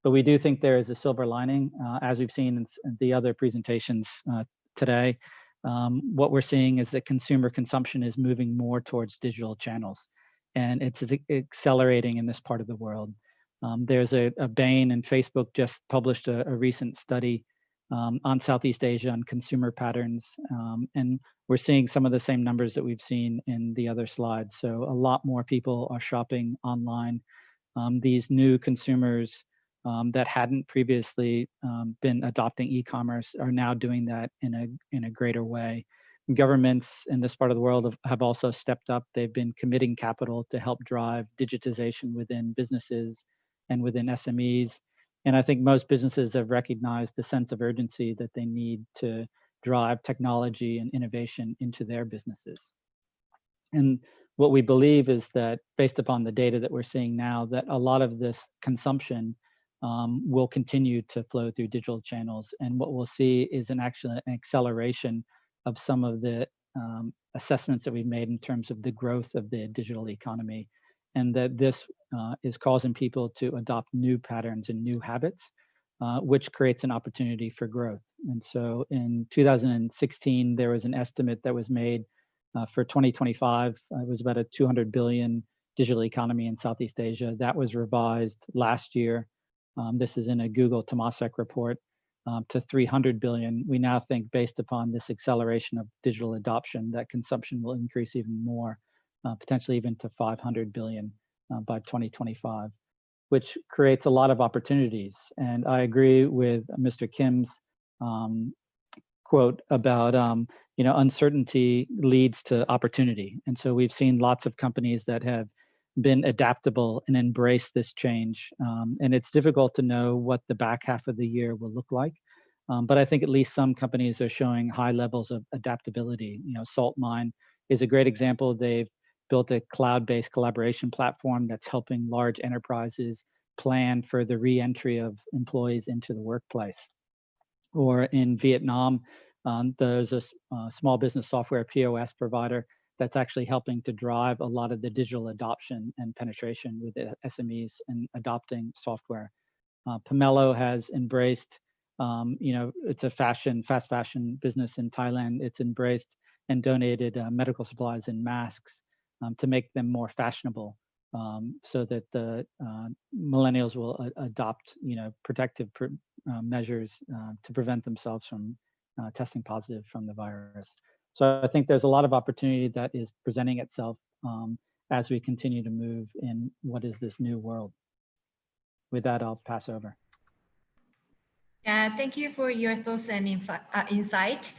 But we do think there is a silver lining, as we've seen in the other presentations today. What we're seeing is that consumer consumption is moving more towards digital channels, and it's accelerating in this part of the world. There's a Bain, and Facebook just published a recent study on Southeast Asia on consumer patterns. And we're seeing some of the same numbers that we've seen in the other slides. So a lot more people are shopping online. These new consumers that hadn't previously been adopting e-commerce are now doing that in a greater way. Governments in this part of the world have also stepped up. They've been committing capital to help drive digitization within businesses and within SMEs. And I think most businesses have recognized the sense of urgency that they need to drive technology and innovation into their businesses. And what we believe is that, based upon the data that we're seeing now, that a lot of this consumption will continue to flow through digital channels. And what we'll see is an acceleration of some of the assessments that we've made in terms of the growth of the digital economy, and that this is causing people to adopt new patterns and new habits, which creates an opportunity for growth. And so in 2016, there was an estimate that was made for 2025. It was about a 200 billion digital economy in Southeast Asia. That was revised last year. This is in a Google Temasek report to 300 billion. We now think, based upon this acceleration of digital adoption, that consumption will increase even more, potentially even to 500 billion by 2025, which creates a lot of opportunities. And I agree with Mr. Kim's quote about uncertainty leads to opportunity. And so we've seen lots of companies that have been adaptable and embraced this change. And it's difficult to know what the back half of the year will look like. But I think at least some companies are showing high levels of adaptability. Saltmine is a great example. They've built a cloud-based collaboration platform that's helping large enterprises plan for the re-entry of employees into the workplace. Or in Vietnam, there's a small business software POS provider that's actually helping to drive a lot of the digital adoption and penetration with the SMEs and adopting software. Pomelo has embraced, it's a fast fashion business in Thailand. It's embraced and donated medical supplies and masks to make them more fashionable, so that the millennials will adopt, protective measures to prevent themselves from testing positive from the virus. So I think there's a lot of opportunity that is presenting itself as we continue to move in what is this new world. With that, I'll pass over.
Yeah, thank you for your thoughts and insight.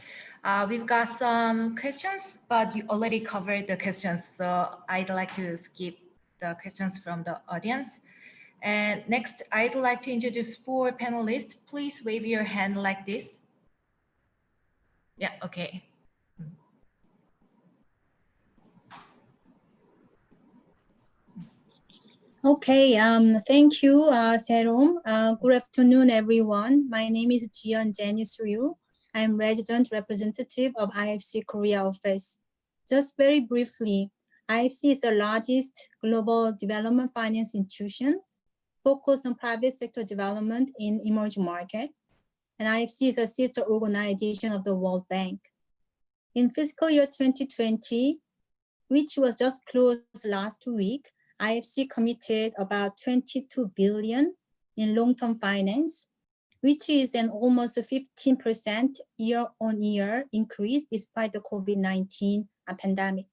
We've got some questions, but you already covered the questions, so I'd like to skip the questions from the audience. And next, I'd like to introduce 4 panelists. Please wave your hand like this. Yeah, okay.
Okay, thank you, Serom. Good afternoon, everyone. My name is Jiyeon Ryu. I'm resident representative of IFC Korea office. Just very briefly, IFC is the largest global development finance institution focused on private sector development in emerging markets. And IFC is a sister organization of the World Bank. In fiscal year 2020, which was just closed last week, IFC committed about 22 billion in long-term finance, which is an almost 15% year-on-year increase despite the COVID-19 pandemic.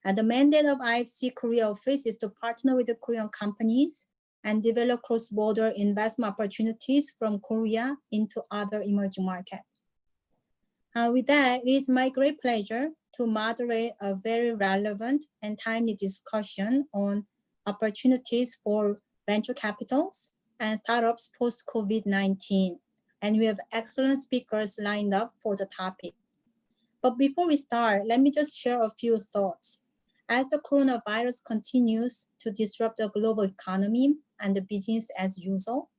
And the mandate of IFC Korea office is to partner with the Korean companies and develop cross-border investment opportunities from Korea into other emerging markets. With that, it is my great pleasure to moderate a very relevant and timely discussion on opportunities for venture capitals and startups post-COVID-19. And we have excellent speakers lined up for the topic. But before we start, let me just share a few thoughts. As the coronavirus continues to disrupt the global economy and the business as usual,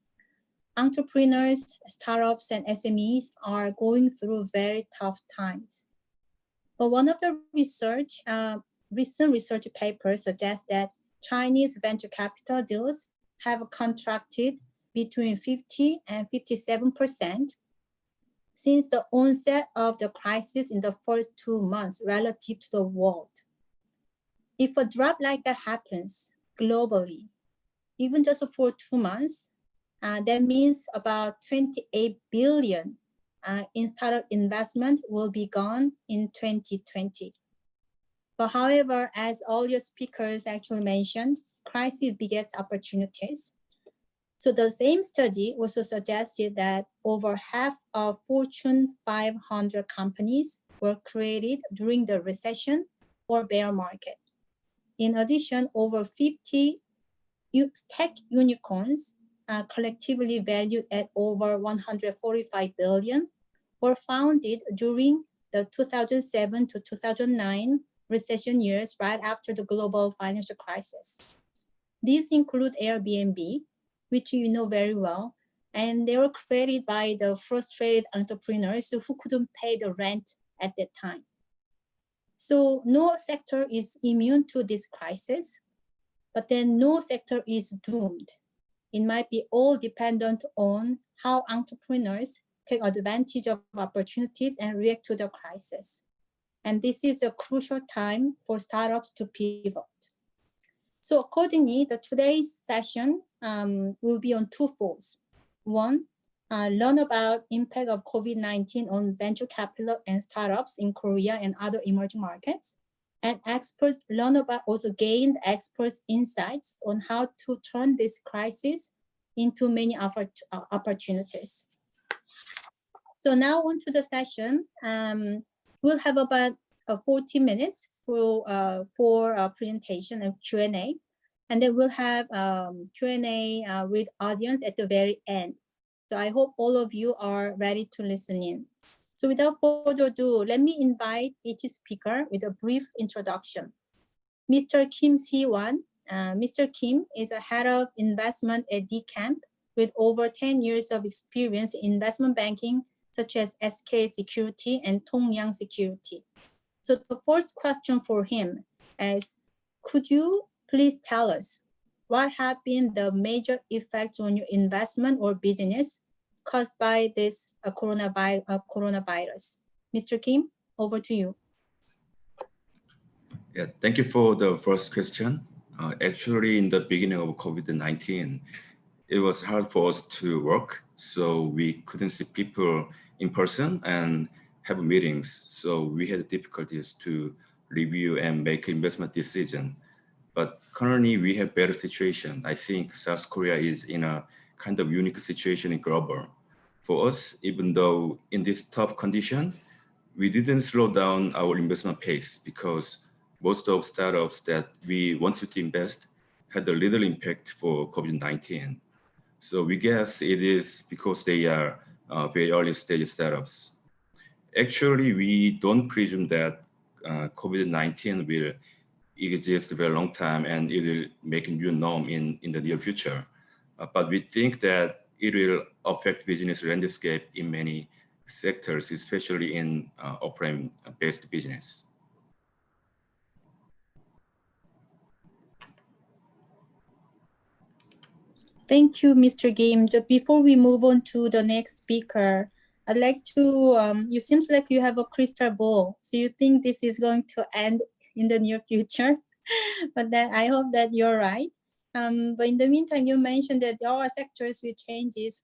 entrepreneurs, startups, and SMEs are going through very tough times. But one of the recent research papers suggests that Chinese venture capital deals have contracted between 50 and 57% since the onset of the crisis in the first 2 months relative to the world. If a drop like that happens globally, even just for 2 months, that means about 28 billion in startup investment will be gone in 2020. But however, as all your speakers actually mentioned, crisis begets opportunities. So the same study also suggested that over half of Fortune 500 companies were created during the recession or bear market. In addition, over 50 tech unicorns, collectively valued at over 145 billion, were founded during the 2007 to 2009 recession years right after the global financial crisis. These include Airbnb, which you know very well. And they were created by the frustrated entrepreneurs who couldn't pay the rent at that time. So no sector is immune to this crisis, but then no sector is doomed. It might be all dependent on how entrepreneurs take advantage of opportunities and react to the crisis. And this is a crucial time for startups to pivot. So accordingly, today's session will be on two folds. One, learn about impact of COVID-19 on venture capital and startups in Korea and other emerging markets. And experts learn about, also gain experts' insights on how to turn this crisis into many opportunities. So now on to the session. We'll have about 40 minutes for presentation and Q&A. And then we'll have Q&A with audience at the very end. So I hope all of you are ready to listen in. So without further ado, let me invite each speaker with a brief introduction. Mr. Kim Siwan. Mr. Kim is a head of investment at D.CAMP with over 10 years of experience in investment banking, such as SK Security and Tongyang Security. So the first question for him is, could you please tell us what have been the major effects on your investment or business caused by this coronavirus? Mr. Kim, over to you.
Yeah, thank you for the first question. Actually, in the beginning of COVID-19, it was hard for us to work, so we couldn't see people in person and have meetings. So we had difficulties to review and make investment decision. But currently we have better situation. I think South Korea is in a kind of unique situation in global. For us, even though in this tough condition, we didn't slow down our investment pace because most of startups that we wanted to invest had a little impact for COVID-19. So we guess it is because they are very early stage startups. Actually, we don't presume that COVID-19 will exist a very long time and it will make a new norm in the near future. But we think that it will affect business landscape in many sectors, especially in offline-based business.
Thank you, Mr. Kim. Just before we move on to the next speaker, I'd like to, you seems like you have a crystal ball. So you think this is going to end in the near future? But then I hope that you're right. But in the meantime, you mentioned that there are sectors with changes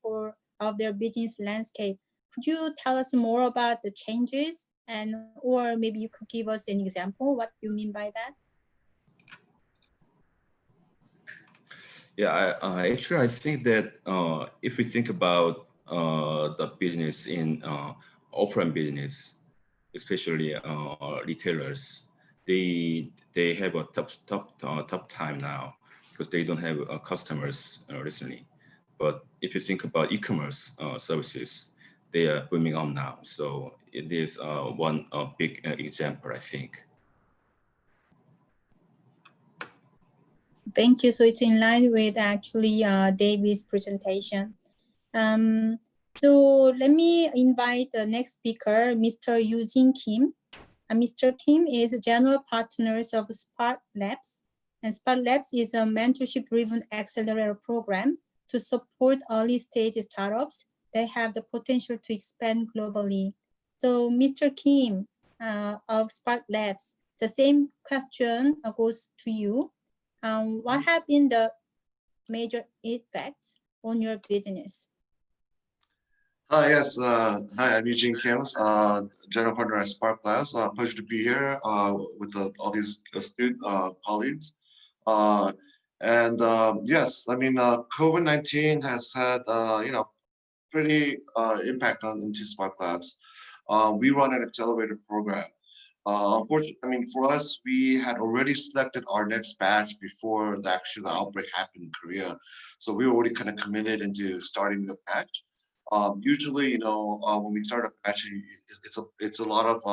of their business landscape. Could you tell us more about the changes or maybe you could give us an example, what you mean by that?
Yeah, actually, I think that if we think about the business in offline business, especially retailers, they have a tough time now because they don't have customers recently. But if you think about e-commerce services, they are booming up now. So it is one big example, I think.
Thank you. So it's in line with actually David's presentation. So let me invite the next speaker, Mr. Eugene Kim. Mr. Kim is a general partner of SparkLabs. And SparkLabs is a mentorship-driven accelerator program to support early-stage startups that have the potential to expand globally. So Mr. Kim of SparkLabs, the same question goes to you. What have been the major effects on your business?
Yes. Hi, I'm Eugene Kim, general partner at SparkLabs. Pleasure to be here with all these astute colleagues. Yes, I mean, COVID-19 has had pretty impact into SparkLabs. We run an accelerator program. Unfortunately, I mean, for us, we had already selected our next batch before the outbreak happened in Korea. So we were already kind of committed into starting the batch. Usually, when we start a batch, it's a lot of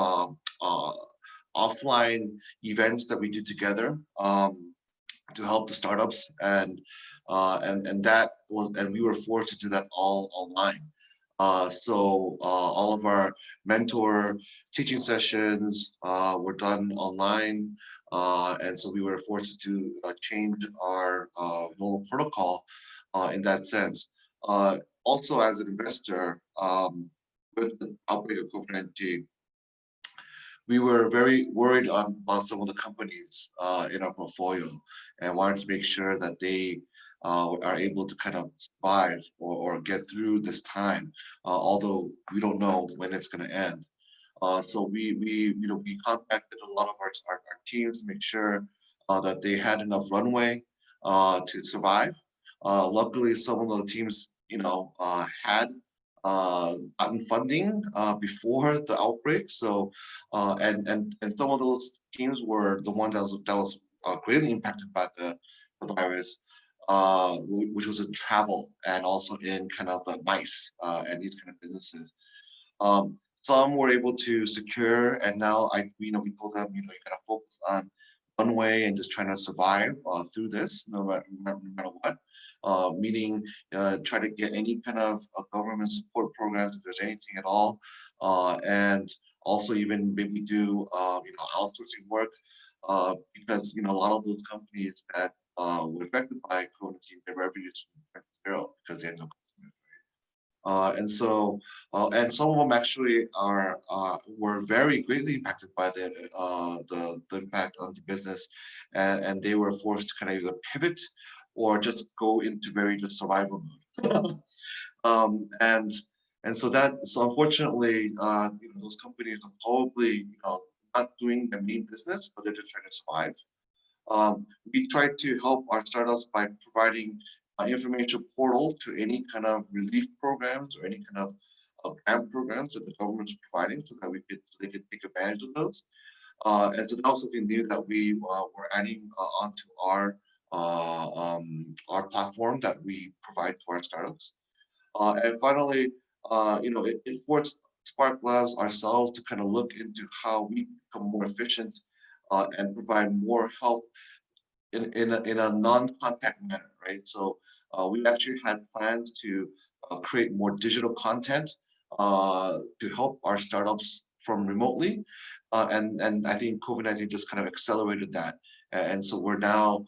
offline events that we do together to help the startups. And and we were forced to do that all online. So all of our mentor teaching sessions were done online, and so we were forced to change our normal protocol in that sense. Also, as an investor, with the outbreak of COVID-19, we were very worried about some of the companies in our portfolio and wanted to make sure that they are able to kind of survive or get through this time, although we don't know when it's going to end. So we contacted a lot of our teams to make sure that they had enough runway to survive. Luckily, some of the teams, had gotten funding before the outbreak. So and some of those teams were the ones that was greatly impacted by the virus, which was in travel and also in kind of the MICE and these kind of businesses. Some were able to secure, and now we told them, you gotta focus on one way and just trying to survive through this, no matter what. Meaning, try to get any kind of government support programs if there's anything at all, and also even maybe do outsourcing work, because a lot of those companies that were affected by COVID-19, their revenues were zero because they had no customers. And so, and some of them actually were very greatly impacted by the impact on the business, and they were forced to kind of either pivot or just go into very just survival mode. And so unfortunately, those companies are probably not doing their main business, but they're just trying to survive. We try to help our startups by providing information portal to any kind of relief programs or any kind of grant programs that the government's providing, so that they could take advantage of those. And so that was something new that we were adding onto our platform that we provide to our startups. And finally, it forced SparkLabs ourselves to kind of look into how we become more efficient and provide more help in a non-contact manner, right? So we actually had plans to create more digital content to help our startups from remotely, and I think COVID-19 just kind of accelerated that, and so we're now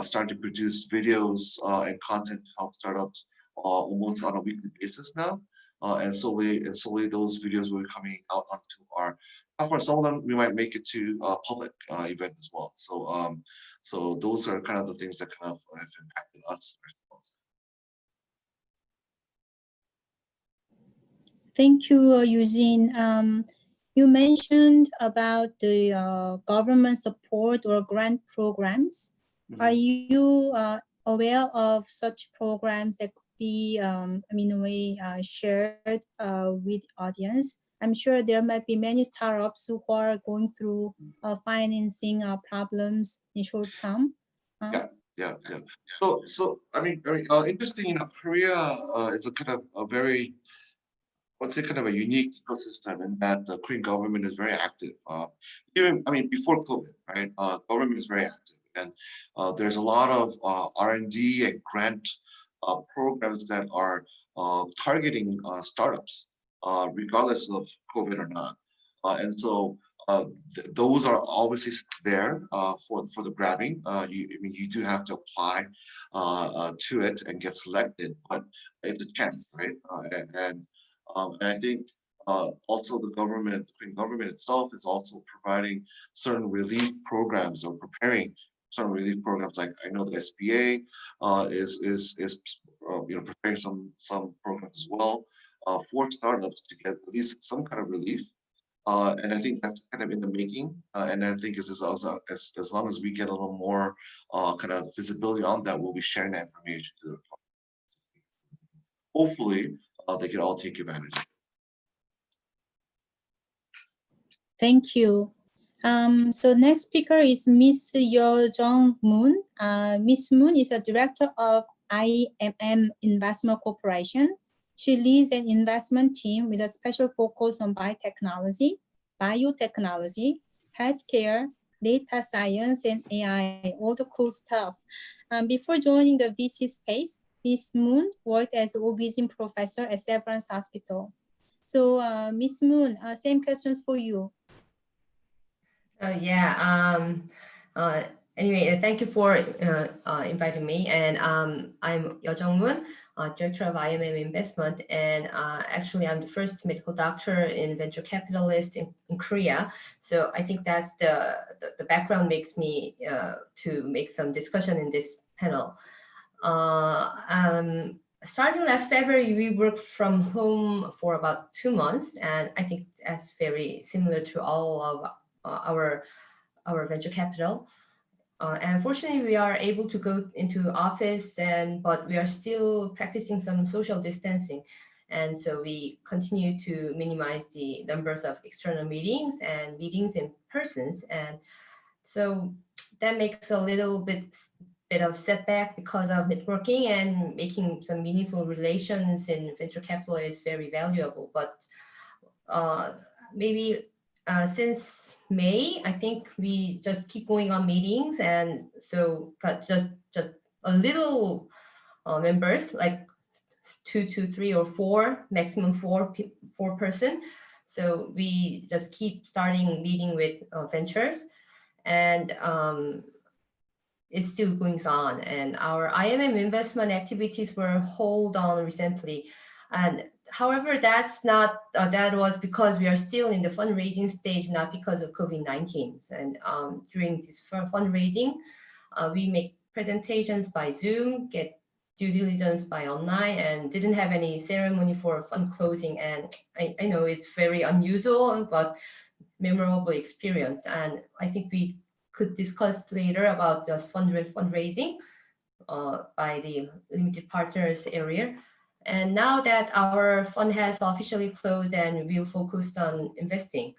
starting to produce videos and content to help startups almost on a weekly basis now, and slowly those videos will be coming out onto our platform. Some of them we might make it to a public event as well. So those are kind of the things that kind of have impacted us.
Thank you, Eugene. You mentioned about the government support or grant programs. Mm-hmm. Are you aware of such programs that could be, in a way, shared with audience? I'm sure there might be many startups who are going through financing problems in short term.
Yeah. So interesting. Korea is a kind of a very, let's say, kind of a unique ecosystem in that the Korean government is very active. Even before COVID, right? Government is very active, and there's a lot of R&D and grant programs that are targeting startups, regardless of COVID or not. And so those are obviously there for the grabbing. You do have to apply to it and get selected, but it's a chance, right? And I think also the Korean government itself is also providing certain relief programs or preparing certain relief programs. Like I know the SBA is preparing some programs as well for startups to get at least some kind of relief. And I think that's kind of in the making. And I think as long as we get a little more kind of visibility on that, we'll be sharing that information to the public. Hopefully, they can all take advantage of it.
Thank you. So next speaker is Miss YeoJung Moon. Miss Moon is a director of IMM Investment Corporation. She leads an investment team with a special focus on biotechnology, healthcare, data science, and AI, all the cool stuff. Before joining the VC space, Ms. Moon worked as OB-GYN professor at Severance Hospital. So Ms. Moon, same questions for you.
Anyway, thank you for inviting me. And I'm YeoJung, Director of IMM Investment. And actually, I'm the first medical doctor in venture capitalist in Korea. So I think that's the background makes me to make some discussion in this panel. Starting last February, we worked from home for about 2 months. And I think that's very similar to all of our venture capital. And fortunately, we are able to go into office, but we are still practicing some social distancing. And so we continue to minimize the numbers of external meetings and meetings in persons. And so that makes a little bit of setback because of networking, and making some meaningful relations in venture capital is very valuable. But maybe since May, I think we just keep going on meetings, and so got just a little members, like 2 to 3 or 4, maximum 4 person. So we just keep starting meeting with ventures, and it's still going on. And our IMM investment activities were hold on recently, and however, that's not that was because we are still in the fundraising stage, not because of COVID-19. And during this fundraising, we make presentations by Zoom, get due diligence by online, and didn't have any ceremony for fund closing. And I know it's very unusual, but memorable experience. And I think we could discuss later about just fundraising by the limited partners area. And now that our fund has officially closed, and we'll focus on investing.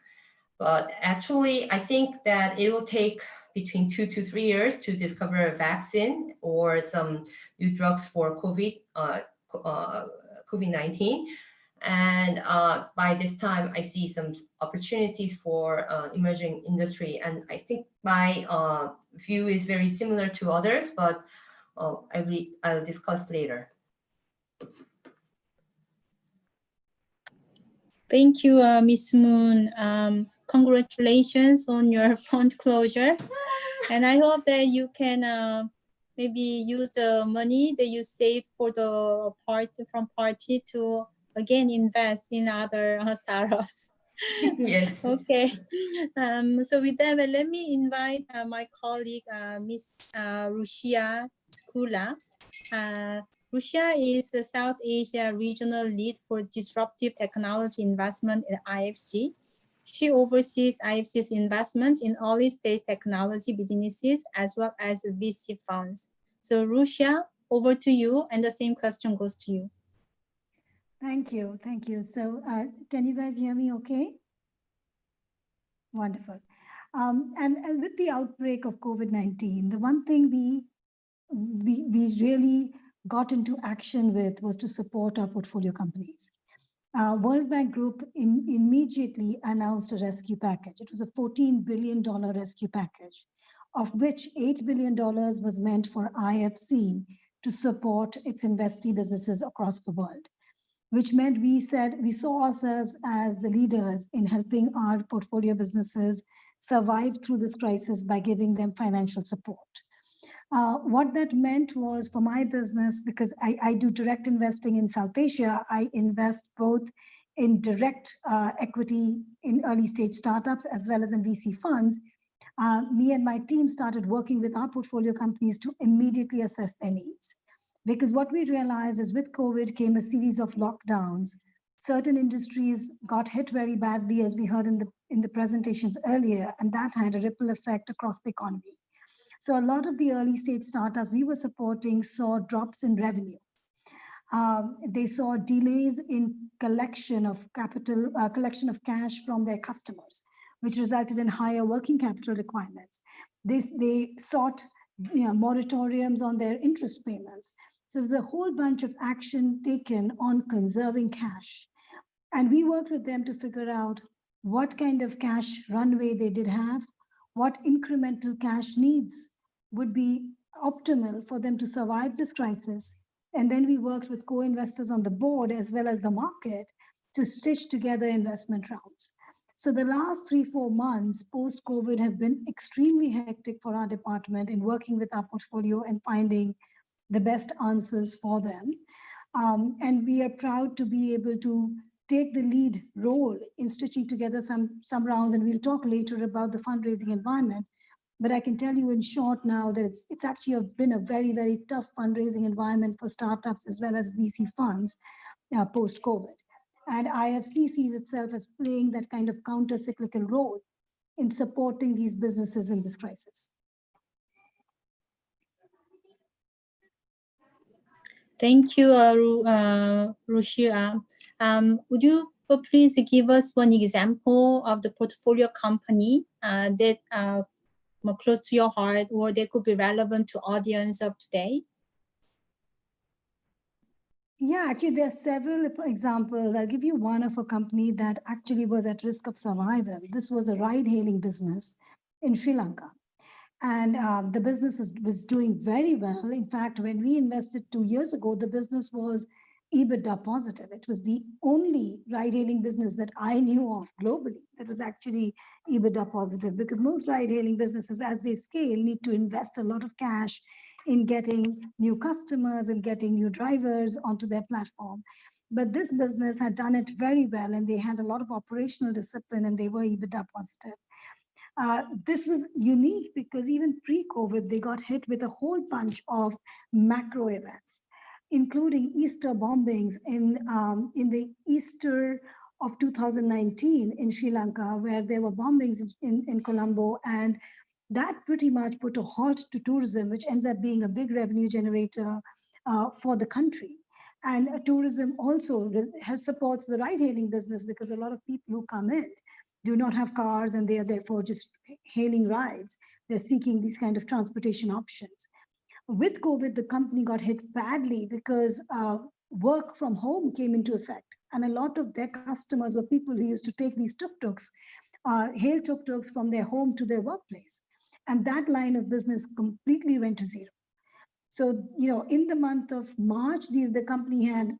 But actually, I think that it will take between 2 to 3 years to discover a vaccine or some new drugs for COVID-19. And by this time, I see some opportunities for emerging industry. And I think my view is very similar to others, but I'll discuss later.
Thank you, Ms. Moon. Congratulations on your fund closure. And I hope that you can maybe use the money that you saved for the party to again invest in other startups.
Yes.
Okay. So with that, let me invite my colleague, Ms. Ruchira. Ruchira is the South Asia Regional Lead for Disruptive Technology Investment at IFC. She oversees IFC's investment in early-stage technology businesses as well as VC funds. So Ruchira, over to you, and the same question goes to you.
Thank you. So can you guys hear me okay? Wonderful. And with the outbreak of COVID-19, the one thing we really got into action with was to support our portfolio companies. World Bank Group immediately announced a rescue package. It was a $14 billion rescue package, of which $8 billion was meant for IFC to support its investee businesses across the world, which meant we saw ourselves as the leaders in helping our portfolio businesses survive through this crisis by giving them financial support. What that meant was for my business, because I do direct investing in South Asia, I invest both in direct equity in early stage startups as well as in VC funds. Me and my team started working with our portfolio companies to immediately assess their needs. Because what we realized is with COVID came a series of lockdowns. Certain industries got hit very badly, as we heard in the presentations earlier, and that had a ripple effect across the economy. So a lot of the early stage startups we were supporting saw drops in revenue. They saw delays in collection of cash from their customers, which resulted in higher working capital requirements. They sought moratoriums on their interest payments. So there's a whole bunch of action taken on conserving cash. And we worked with them to figure out what kind of cash runway they did have, what incremental cash needs would be optimal for them to survive this crisis. And then we worked with co-investors on the board as well as the market to stitch together investment rounds. So the last 3-4 months post-COVID have been extremely hectic for our department in working with our portfolio and finding the best answers for them. And we are proud to be able to take the lead role in stitching together some rounds, and we'll talk later about the fundraising environment. But I can tell you in short now that it's actually been a very, very tough fundraising environment for startups as well as VC funds post-COVID. And IFC sees itself as playing that kind of counter-cyclical role in supporting these businesses in this crisis.
Thank you, Ruchira. Would you please give us one example of the portfolio company that close to your heart or that could be relevant to audience of today?
Yeah, actually, there are several examples. I'll give you one of a company that actually was at risk of survival. This was a ride-hailing business in Sri Lanka. And the business was doing very well. In fact, when we invested 2 years ago, the business was EBITDA positive. It was the only ride-hailing business that I knew of globally that was actually EBITDA positive, because most ride-hailing businesses, as they scale, need to invest a lot of cash in getting new customers and getting new drivers onto their platform. But this business had done it very well, and they had a lot of operational discipline, and they were EBITDA positive. This was unique because even pre-COVID, they got hit with a whole bunch of macro events, including Easter bombings in the Easter of 2019 in Sri Lanka, where there were bombings in Colombo, and that pretty much put a halt to tourism, which ends up being a big revenue generator for the country. And tourism also supports the ride-hailing business, because a lot of people who come in do not have cars, and they are therefore just hailing rides. They're seeking these kind of transportation options. With COVID, the company got hit badly because work from home came into effect. And a lot of their customers were people who used to take these tuk-tuks, hail tuk-tuks from their home to their workplace. And that line of business completely went to zero. So, in the month of March, the company had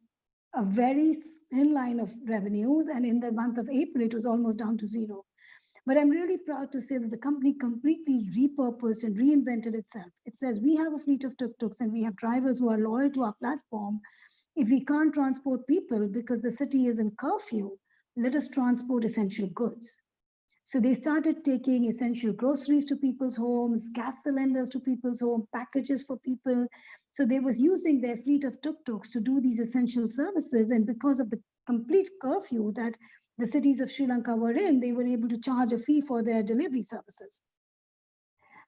a very thin line of revenues. And in the month of April, it was almost down to zero. But I'm really proud to say that the company completely repurposed and reinvented itself. It says, we have a fleet of tuk-tuks and we have drivers who are loyal to our platform. If we can't transport people because the city is in curfew, let us transport essential goods. So they started taking essential groceries to people's homes, gas cylinders to people's homes, packages for people. So they was using their fleet of tuk-tuks to do these essential services. And because of the complete curfew that the cities of Sri Lanka were in, they were able to charge a fee for their delivery services.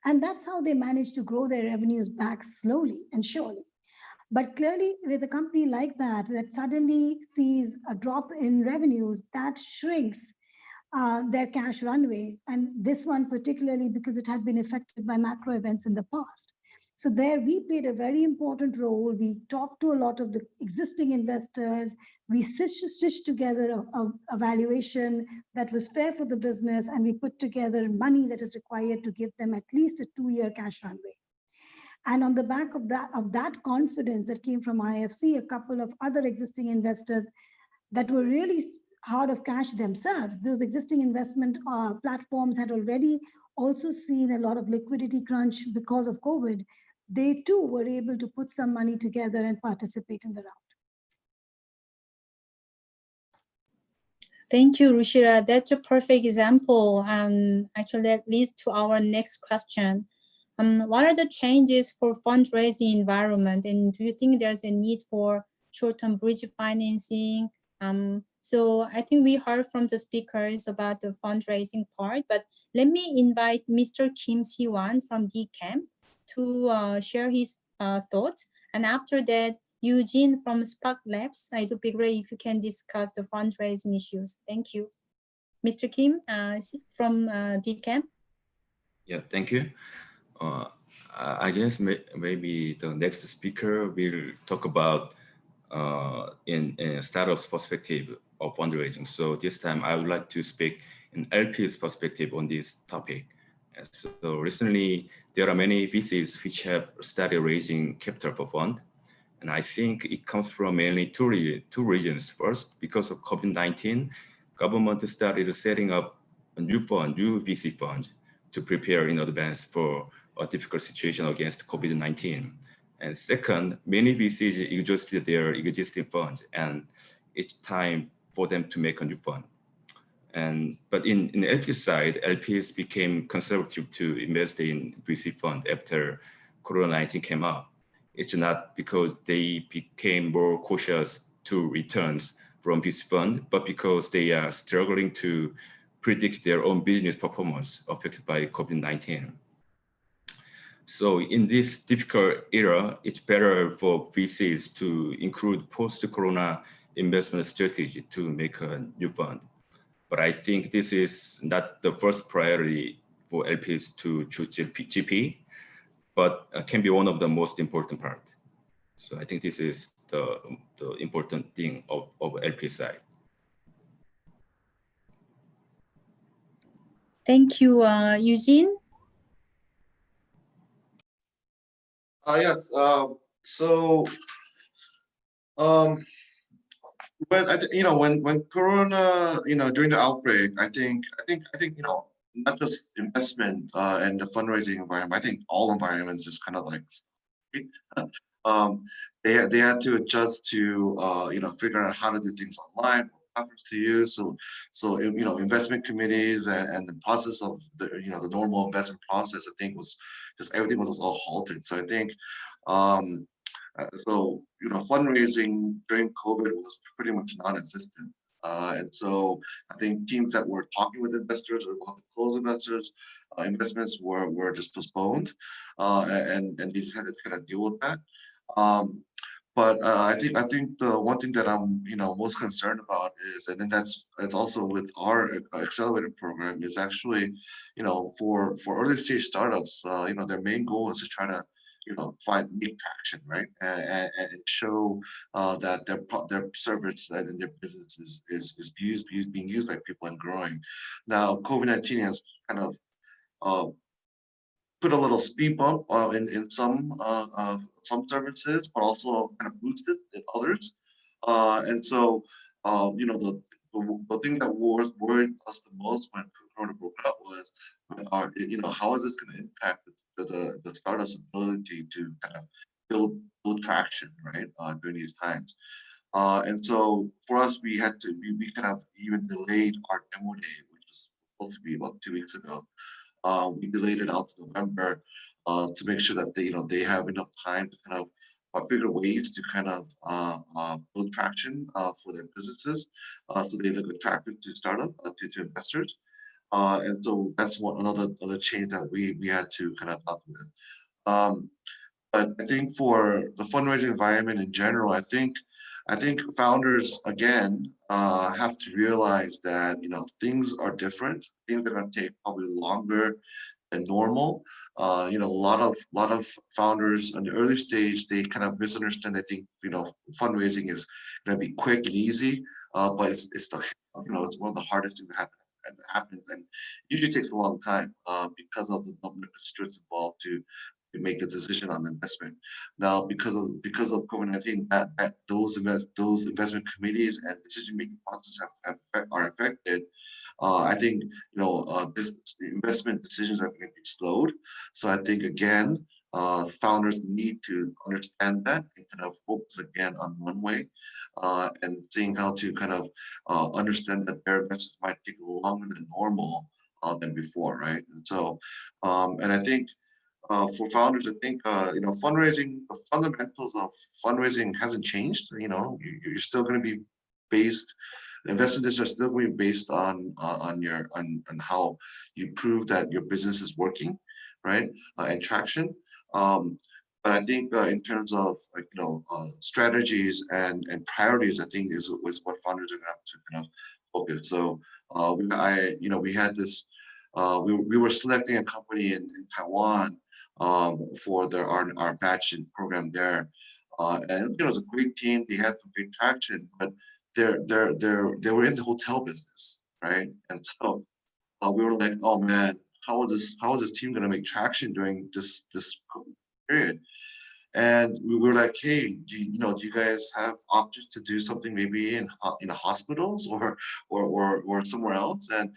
And that's how they managed to grow their revenues back slowly and surely. But clearly, with a company like that suddenly sees a drop in revenues, that shrinks their cash runways. And this one particularly because it had been affected by macro events in the past. So there we played a very important role. We talked to a lot of the existing investors. We stitched together a valuation that was fair for the business, and we put together money that is required to give them at least a 2-year cash runway. And on the back of that confidence that came from IFC, a couple of other existing investors that were really hard of cash themselves, those existing investment platforms had already also seen a lot of liquidity crunch because of COVID. They too were able to put some money together and participate in the round.
Thank you, Ruchira. That's a perfect example. Actually, that leads to our next question. What are the changes for fundraising environment? And do you think there's a need for short-term bridge financing? So I think we heard from the speakers about the fundraising part, but let me invite Mr. Kim Siwan from D.CAMP to share his thoughts. And after that, Eugene from SparkLabs. It would be great if you can discuss the fundraising issues. Thank you. Mr. Kim from D.CAMP.
Yeah, thank you. I guess maybe the next speaker will talk about in a startup's perspective of fundraising. So this time I would like to speak in LP's perspective on this topic. So recently, there are many VCs which have started raising capital for fund. And I think it comes from mainly two regions. First, because of COVID-19, government started setting up a new VC fund to prepare in advance for a difficult situation against COVID-19. And second, many VCs exhausted their existing funds, and it's time for them to make a new fund. But in the LP side, LPs became conservative to invest in VC fund after Corona-19 came up. It's not because they became more cautious to returns from VC fund, but because they are struggling to predict their own business performance affected by COVID-19. So in this difficult era, it's better for VCs to include post-corona investment strategy to make a new fund. But I think this is not the first priority for LPs to choose GP, but can be one of the most important part. So I think this is the important thing of LP side.
Thank you, Eugene.
Yes. When Corona, during the outbreak, I think, not just investment and the fundraising environment. I think all environments just kind of like, they had to adjust to figure out how to do things online, what platforms to use. So investment committees and the process of the normal investment process, I think was just everything was all halted. So I think. Fundraising during COVID was pretty much non-existent. And so I think teams that were talking with investors or about to close investors, investments were just postponed, and they just had to kind of deal with that. But I think the one thing that I'm most concerned about is, and then that's also with our accelerator program, is actually for early stage startups, their main goal is to try to make traction, right, and show that their service and their business is being used by people and growing. Now, COVID-19 has kind of put a little speed bump in some services, but also kind of boosted in others. And so, the thing that worried us the most when Corona broke out was, how is this going to impact the startup's ability to kind of build traction, right, during these times. And so for us, we kind of even delayed our demo day, which was supposed to be about 2 weeks ago. We delayed it out to November to make sure that they have enough time to kind of figure ways to kind of build traction for their businesses, so they look attractive to startup, to investors. And so that's another change that we had to kind of up with. But I think for the fundraising environment in general, I think founders again have to realize that things are different. Things are going to take probably longer than normal. A lot of founders in the early stage, they kind of misunderstand. They think fundraising is going to be quick and easy, but it's one of the hardest things that happens, and usually takes a long time because of the number of constituents involved to make the decision on the investment. Now, because of COVID-19, that those investment committees and decision-making processes are affected. I think this investment decisions are going to be slowed. So I think again, founders need to understand that and kind of focus again on one way, and seeing how to kind of understand that their investments might take longer than normal than before, right? And so, and I think. For founders, I think fundraising, the fundamentals of fundraising hasn't changed. You're still going to be based. Investment decisions are still going to be based on how you prove that your business is working, right, and traction. But I think in terms of strategies and priorities, I think is what founders are going to have to kind of focus. So we had this. We were selecting a company in Taiwan. For our batch program there, and it was a great team. They had some great traction, but they were in the hotel business, right? And so we were like, oh man, how is this team going to make traction during this period? And we were like, hey, do you guys have options to do something maybe in hospitals or somewhere else? And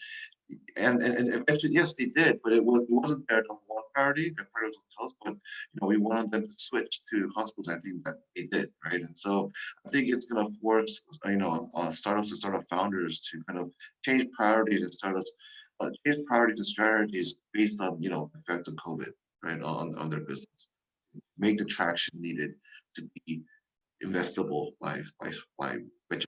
eventually, yes, they did, but it wasn't their number one priority. Their priority was hotels, but we wanted them to switch to hospitals. I think that they did, right? And so I think it's going to force startups and startup founders to kind of change priorities and change priorities and strategies based on the effect of COVID, right, on their business. Make the traction needed to be investable by venture.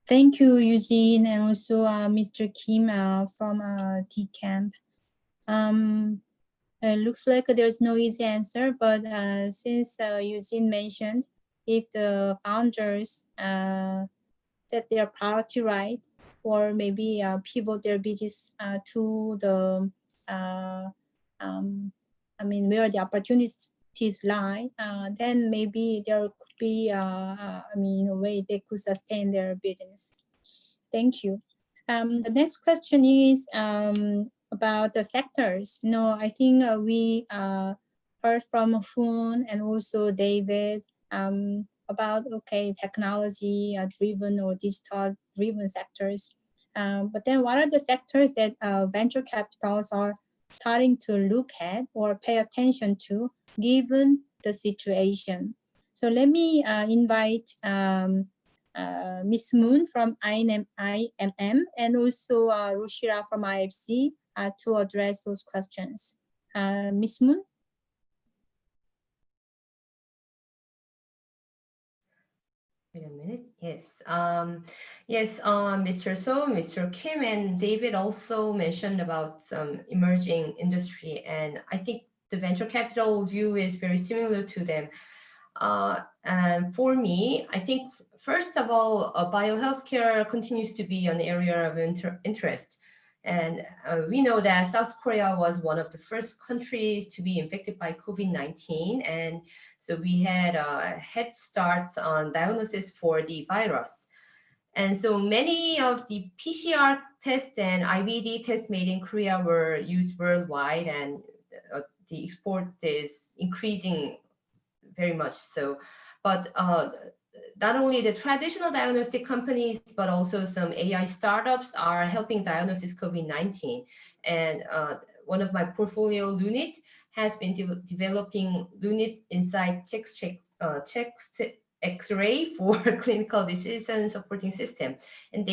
Thank you, Eugene, and also Mr. Kim from D.CAMP. It looks like there's no easy answer, but since Eugene mentioned, if the founders set their priority right, or maybe pivot their business to the, where the opportunities lie, then maybe there could be, in a way they could sustain their business. Thank you. The next question is about the sectors. I think we heard from Hoon and also David about technology driven or digital driven sectors. But then what are the sectors that venture capitals are starting to look at or pay attention to given the situation? So let me invite Ms. Moon from IMM and also Ruchira from IFC to address those questions. Ms. Moon?
Wait a minute. Yes. Yes. Mr. So, Mr. Kim, and David also mentioned about some emerging industry, and I think the venture capital view is very similar to them. And for me, I think first of all, biohealthcare continues to be an area of interest. And we know that South Korea was one of the first countries to be infected by COVID-19. And so we had head starts on diagnosis for the virus. And so many of the PCR tests and IVD tests made in Korea were used worldwide, and the export is increasing very much so. But not only the traditional diagnostic companies, but also some AI startups are helping diagnose COVID-19. And one of my portfolio, Lunit, has been developing Lunit Insight checks X-ray for clinical decision supporting system. And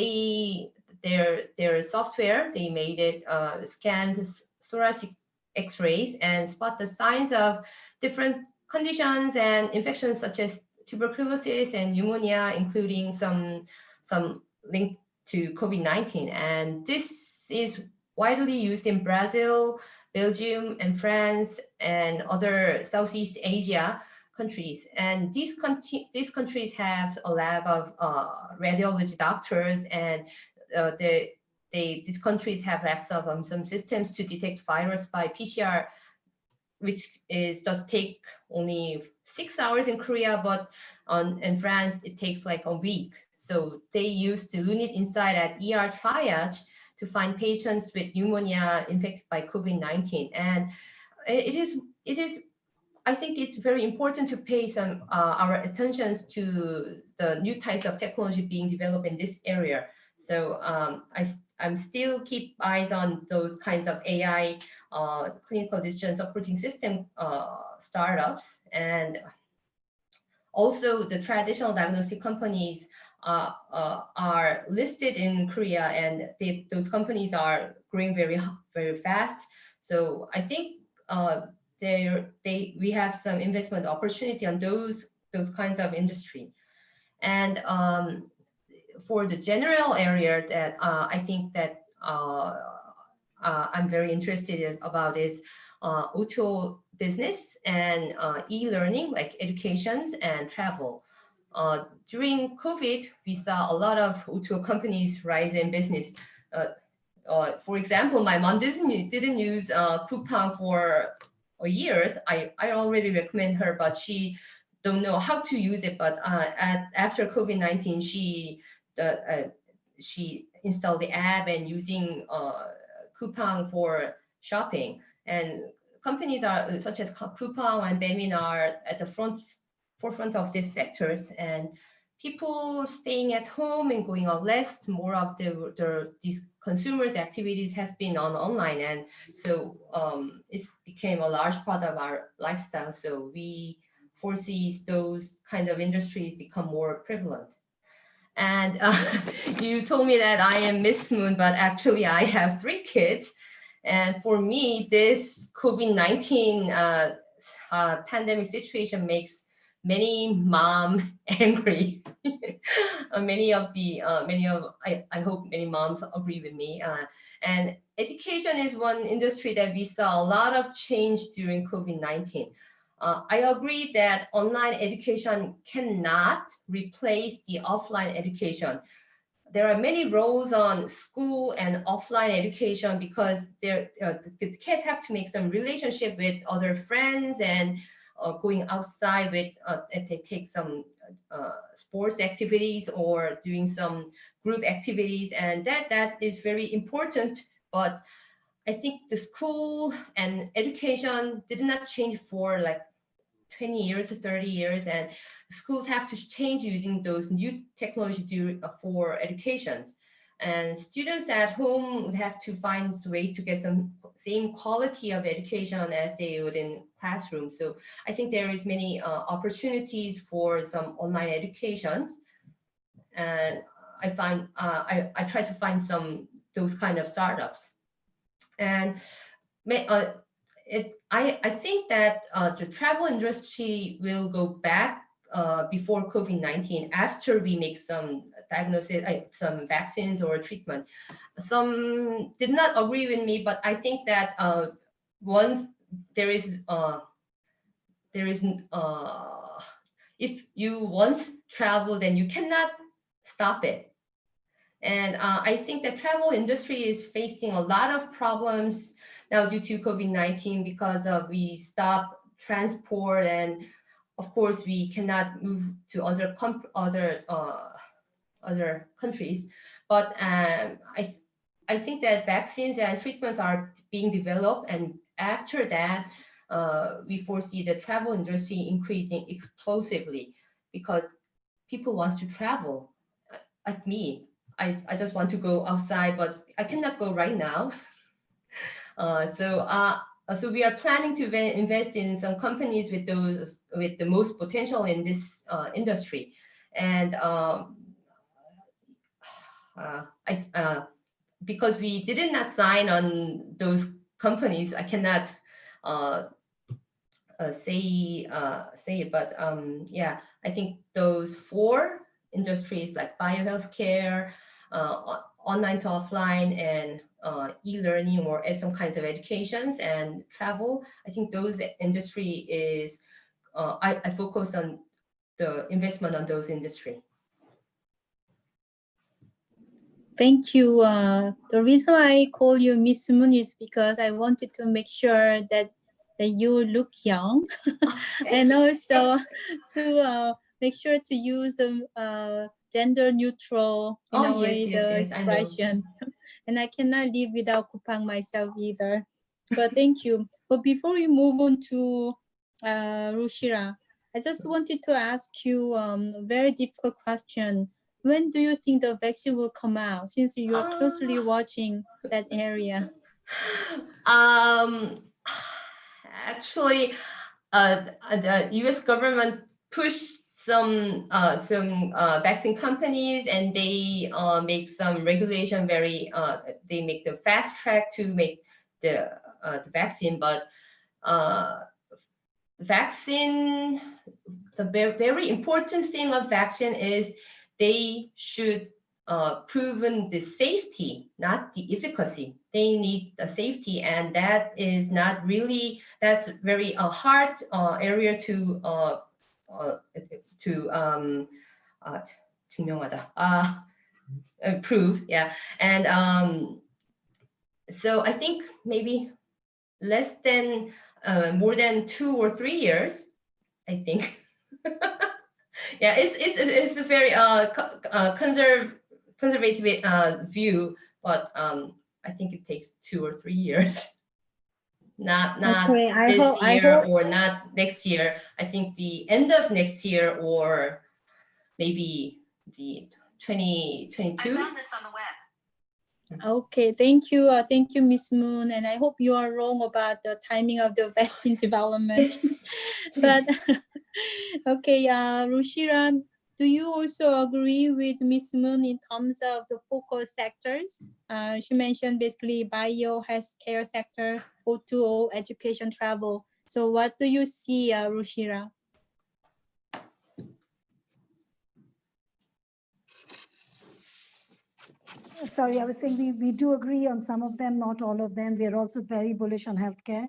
their software, they made it scans thoracic X-rays and spot the signs of different conditions and infections such as tuberculosis and pneumonia, including some link to COVID-19. And this is widely used in Brazil, Belgium, and France, and other Southeast Asia countries. And these countries have a lack of radiology doctors, and these countries have lacks of some systems to detect virus by PCR, which does take only 6 hours in Korea, but in France, it takes like a week. So they use the Lunit Insight at ER triage to find patients with pneumonia infected by COVID-19. And it is, I think it's very important to pay some our attentions to the new types of technology being developed in this area. So I'm still keep eyes on those kinds of AI clinical decision supporting system startups, and also the traditional diagnostic companies are listed in Korea, and those companies are growing very fast. So I think we have some investment opportunity on those kinds of industry. And for the general area that I think that I'm very interested about is auto business and e-learning, like educations and travel. During COVID, we saw a lot of auto companies rise in business. For example, my mom didn't use Coupang for years. I already recommend her, but she don't know how to use it. But after COVID-19, she installed the app and using coupon for shopping. And companies are such as Coupang and Baemin are at the forefront of these sectors, and people staying at home and going out less. More of these consumers' activities has been online, and so it became a large part of our lifestyle. So we foresee those kind of industries become more prevalent. And you told me that I am Miss Moon, but actually I have 3 kids. And for me, this COVID-19 pandemic situation makes many moms angry. I hope many moms agree with me. And education is one industry that we saw a lot of change during COVID-19. I agree that online education cannot replace the offline education. There are many roles on school and offline education because the kids have to make some relationship with other friends and going outside with they take some sports activities or doing some group activities, and that is very important. But I think the school and education did not change for like 20 years to 30 years, and schools have to change using those new technology for educations. And students at home would have to find a way to get some same quality of education as they would in classrooms. So I think there is many opportunities for some online educations, and I find I try to find those kind of startups. And I think that the travel industry will go back before COVID-19 after we make some diagnosis, some vaccines or treatment. Some did not agree with me, but I think that once if you once travel, then you cannot stop it. And I think the travel industry is facing a lot of problems now due to COVID-19 because we stop transport, and of course we cannot move to other countries. But I think that vaccines and treatments are being developed, and after that we foresee the travel industry increasing explosively because people want to travel. Like me, I just want to go outside, but I cannot go right now. So we are planning to invest in some companies with the most potential in this industry, and because we did not sign on those companies, I cannot say it, but yeah, I think those 4 industries like biohealthcare, online to offline, and e-learning or some kinds of educations and travel. I think those industry is, I focus on the investment on those industry.
Thank you. The reason I call you Miss Moon is because I wanted to make sure that you look young, and also to make sure to use gender neutral expression. And I cannot live without Coupang myself either. But thank you. But before we move on to Ruchira, I just wanted to ask you a very difficult question. When do you think the vaccine will come out, since you are closely watching that area?
Actually, the U.S. government pushed some vaccine companies, and they make some regulation they make the fast track to make the vaccine. But vaccine, the very important thing of vaccine is they should proven the safety, not the efficacy. They need the safety, and that is not really, that's very hard area to prove. Yeah, and so I think maybe less than more than 2 or 3 years, I think. Yeah, it's a very conservative view, but I think it takes 2 or 3 years. Not
Okay,
this year or not next year. I think the end of next year or maybe the 2022.
I found this on the web.
Okay, thank you, Ms. Moon, and I hope you are wrong about the timing of the vaccine development. But okay, Ruchira, do you also agree with Ms. Moon in terms of the focus sectors? She mentioned basically bio, healthcare sector, O2O, education, travel. So what do you see, Ruchira?
Sorry, I was saying we do agree on some of them, not all of them. We are also very bullish on healthcare.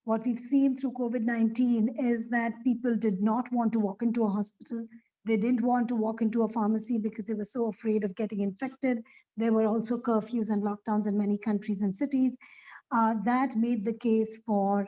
What we've seen through COVID-19 is that people did not want to walk into a hospital. They didn't want to walk into a pharmacy because they were so afraid of getting infected. There were also curfews and lockdowns in many countries and cities. That made the case for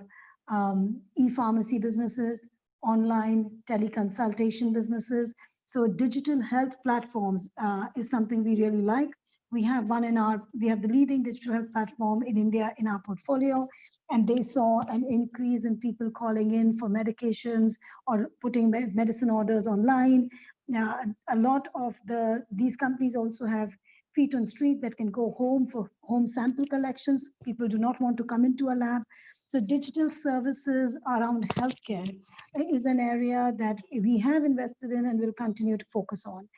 e-pharmacy businesses, online teleconsultation businesses. So digital health platforms is something we really like. We have the leading digital health platform in India in our portfolio, and they saw an increase in people calling in for medications or putting medicine orders online. A lot of these companies also have feet on street that can go home for home sample collections. People do not want to come into a lab. So digital services around healthcare is an area that we have invested in and will continue to focus on.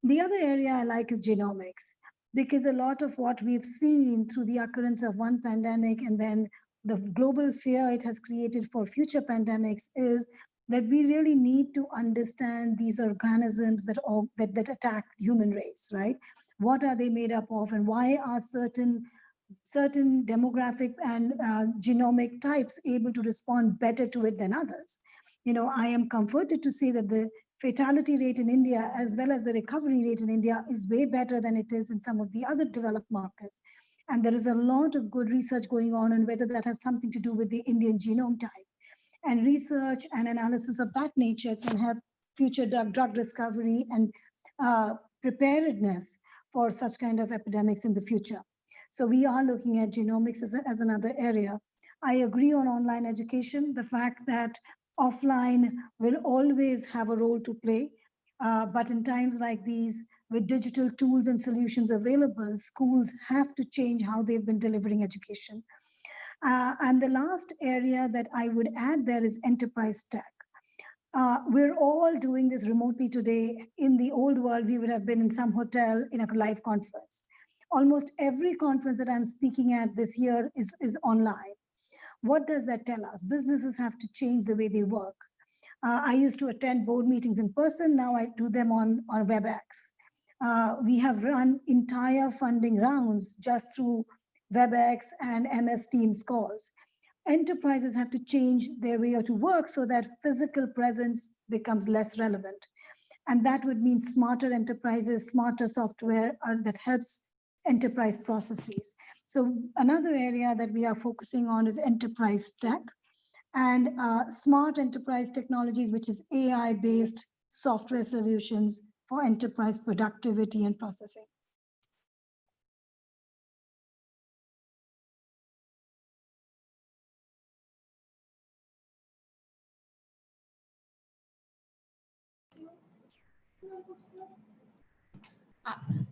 The other area I like is genomics, because a lot of what we've seen through the occurrence of one pandemic and then the global fear it has created for future pandemics is that we really need to understand these organisms that attack the human race, right? What are they made up of, and why are certain demographic and genomic types able to respond better to it than others? You know, I am comforted to say that the fatality rate in India, as well as the recovery rate in India, is way better than it is in some of the other developed markets. And there is a lot of good research going on whether that has something to do with the Indian genome type. And research and analysis of that nature can help future drug discovery and preparedness for such kind of epidemics in the future. So we are looking at genomics as another area. I agree on online education, the fact that offline will always have a role to play. But in times like these, with digital tools and solutions available, schools have to change how they've been delivering education. And the last area that I would add there is enterprise tech. We're all doing this remotely today. In the old world, we would have been in some hotel in a live conference. Almost every conference that I'm speaking at this year is online. What does that tell us? Businesses have to change the way they work. I used to attend board meetings in person. Now I do them on WebEx. We have run entire funding rounds just through WebEx and MS Teams calls. Enterprises have to change their way to work so that physical presence becomes less relevant. And that would mean smarter enterprises, smarter software that helps enterprise processes. So another area that we are focusing on is enterprise tech and smart enterprise technologies, which is AI-based software solutions for enterprise productivity and processing.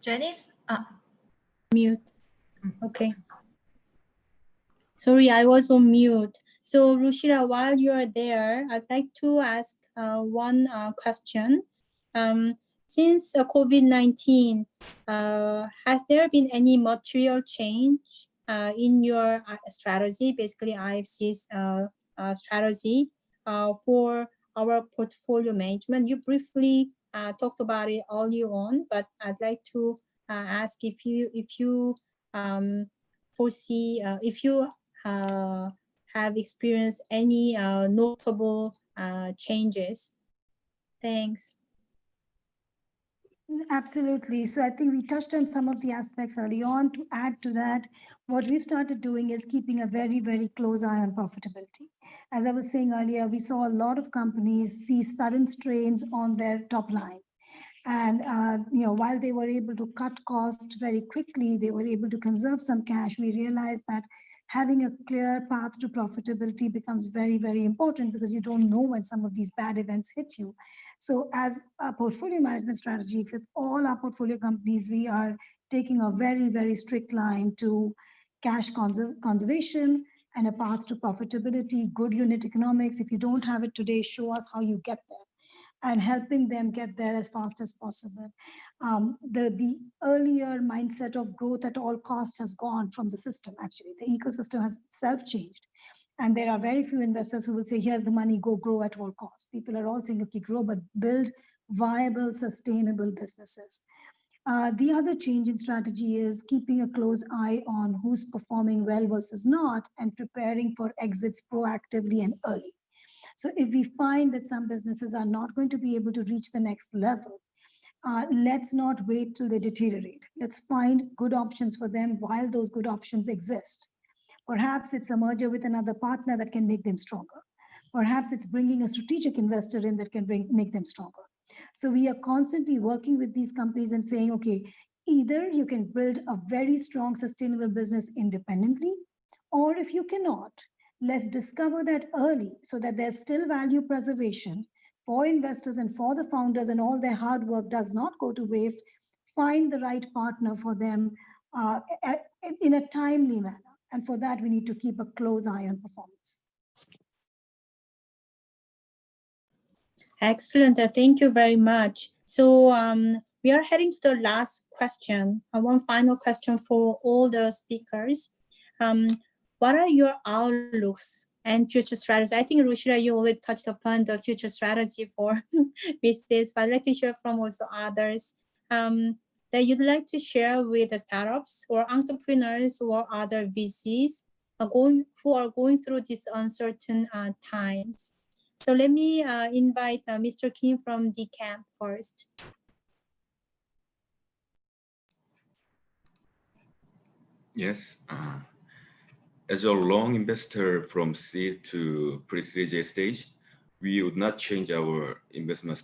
Janice?
Mute. Okay. Sorry, I was on mute. So Ruchira, while you are there, I'd like to ask one question. Since COVID-19, has there been any material change in your strategy, basically IFC's strategy for our portfolio management? You briefly talked about it earlier on, but I'd like to ask if you foresee, if you have experienced any notable changes. Thanks.
Absolutely. So I think we touched on some of the aspects early on. To add to that, what we've started doing is keeping a very, very close eye on profitability. As I was saying earlier, we saw a lot of companies see sudden strains on their top line. And while they were able to cut costs very quickly, they were able to conserve some cash. We realized that having a clear path to profitability becomes very, very important, because you don't know when some of these bad events hit you. So as a portfolio management strategy with all our portfolio companies, we are taking a very, very strict line to cash conservation and a path to profitability, good unit economics. If you don't have it today, show us how you get there, and helping them get there as fast as possible. The earlier mindset of growth at all costs has gone from the system. Actually, the ecosystem has itself changed. And there are very few investors who will say, here's the money, go grow at all costs. People are all saying, okay, grow, but build viable, sustainable businesses. The other change in strategy is keeping a close eye on who's performing well versus not, and preparing for exits proactively and early. So if we find that some businesses are not going to be able to reach the next level, let's not wait till they deteriorate. Let's find good options for them while those good options exist. Perhaps it's a merger with another partner that can make them stronger. Perhaps it's bringing a strategic investor in that can make them stronger. So we are constantly working with these companies and saying, okay, either you can build a very strong, sustainable business independently, or if you cannot, let's discover that early so that there's still value preservation for investors and for the founders, and all their hard work does not go to waste. Find the right partner for them in a timely manner. And for that, we need to keep a close eye on performance.
Excellent. Thank you very much. So we are heading to the last question. One final question for all the speakers. What are your outlooks and future strategies? I think, Ruchira, you already touched upon the future strategy for VCs, but I'd like to hear from also others that you'd like to share with the startups or entrepreneurs or other VCs who are going through these uncertain times. So let me invite Mr. Kim from D.CAMP first.
Yes. As a long investor from seed to pre-Series A stage, we would not change our investment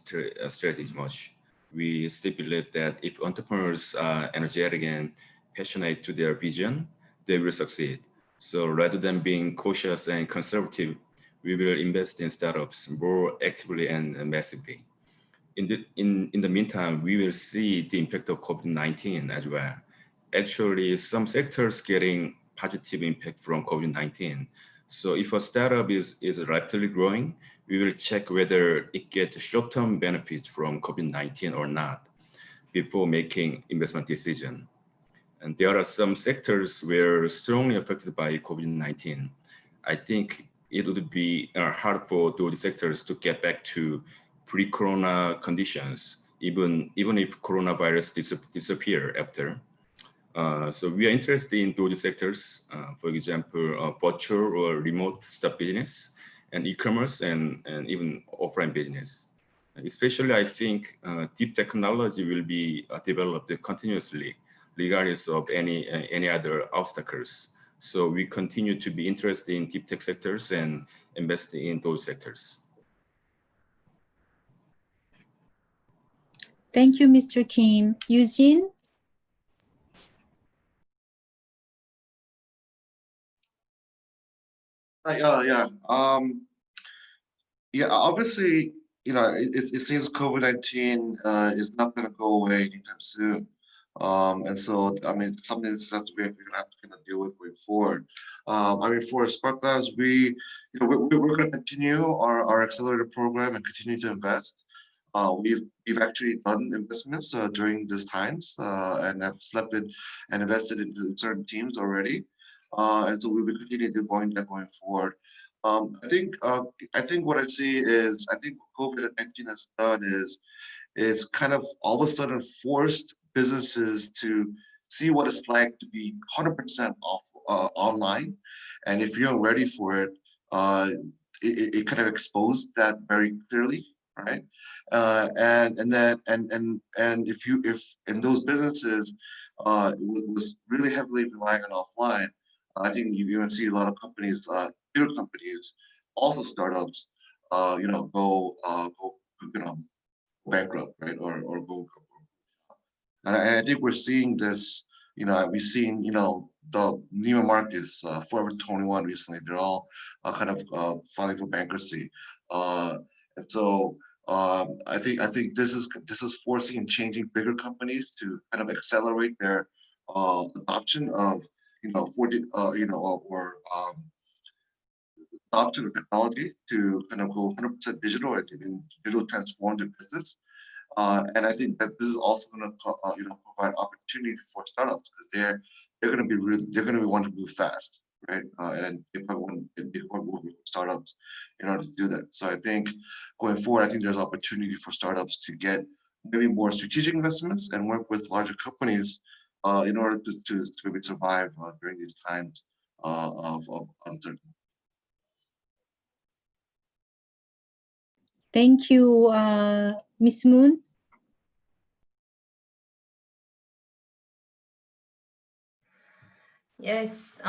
strategy much. We still believe that if entrepreneurs are energetic and passionate to their vision, they will succeed. So rather than being cautious and conservative, we will invest in startups more actively and massively. In the meantime, we will see the impact of COVID-19 as well. Actually, some sectors getting positive impact from COVID-19. So if a startup is rapidly growing, we will check whether it gets short-term benefits from COVID-19 or not before making investment decision. And there are some sectors where strongly affected by COVID-19. I think it would be hard for those sectors to get back to pre-corona conditions, even if coronavirus disappear after. So we are interested in those sectors, for example, virtual or remote stuff business, and e-commerce, and even offline business. Especially, I think deep technology will be developed continuously, regardless of any other obstacles. So we continue to be interested in deep tech sectors and invest in those sectors.
Thank you, Mr. Kim. Eugene?
Obviously, it seems COVID-19 is not going to go away anytime soon. And so, I mean, something that we're going to have to kind of deal with going forward. I mean, for SparkLabs, we're going to continue our accelerator program and continue to invest. We've actually done investments during these times and have slept in and invested in certain teams already. And so we will continue to going forward. I think what I see is, I think what COVID-19 has done is it's kind of all of a sudden forced businesses to see what it's like to be 100% off online. And if you're ready for it, it kind of exposed that very clearly, right? And if in those businesses was really heavily relying on offline, I think you're going to see a lot of companies, bigger companies, also startups, go bankrupt, right, or go. And I think we're seeing this. We've seen the Neiman Marcus, Forever 21 recently. They're all kind of filing for bankruptcy, and so I think this is forcing and changing bigger companies to kind of accelerate their adoption of 40 or adoption of technology to kind of go 100% digital and digital transform their business. And I think that this is also going to provide opportunity for startups because they're going to be wanting to move fast, right? And they probably want to move with startups in order to do that. So I think going forward, I think there's opportunity for startups to get maybe more strategic investments and work with larger companies in order to maybe survive during these times of uncertainty.
Thank you, Ms. Moon.
Yes,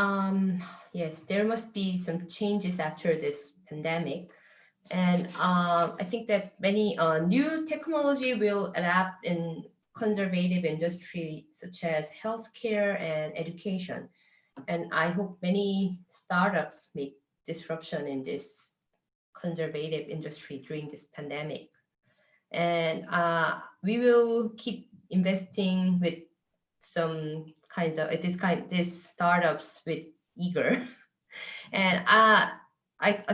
yes, there must be some changes after this pandemic. And I think that many new technology will adapt in conservative industry such as healthcare and education. And I hope many startups make disruption in this conservative industry during this pandemic. And we will keep investing with some kinds of these startups with eager. And I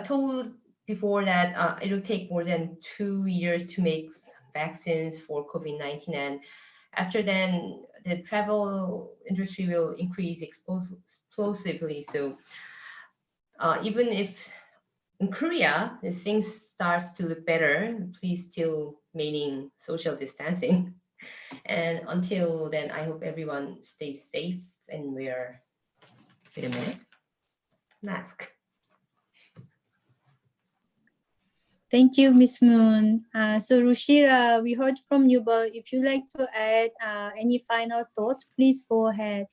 told before that it will take more than 2 years to make vaccines for COVID-19, and after then the travel industry will increase explosively. So even if in Korea things starts to look better, please still maintain social distancing. And until then, I hope everyone stays safe and wear, wait a minute, mask.
Thank you, Ms. Moon. So Ruchira, we heard from you, but if you'd like to add any final thoughts, please go ahead,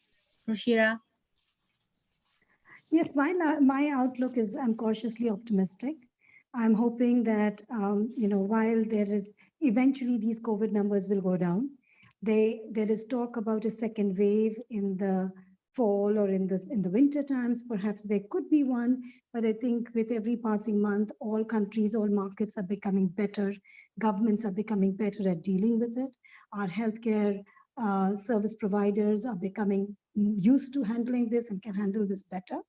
Ruchira.
Yes, my outlook is I'm cautiously optimistic. I'm hoping that, while there is eventually these COVID numbers will go down, there is talk about a second wave in the fall or in the winter times. Perhaps there could be one, but I think with every passing month, all countries, all markets are becoming better. Governments are becoming better at dealing with it. Our healthcare service providers are becoming used to handling this and can handle this better.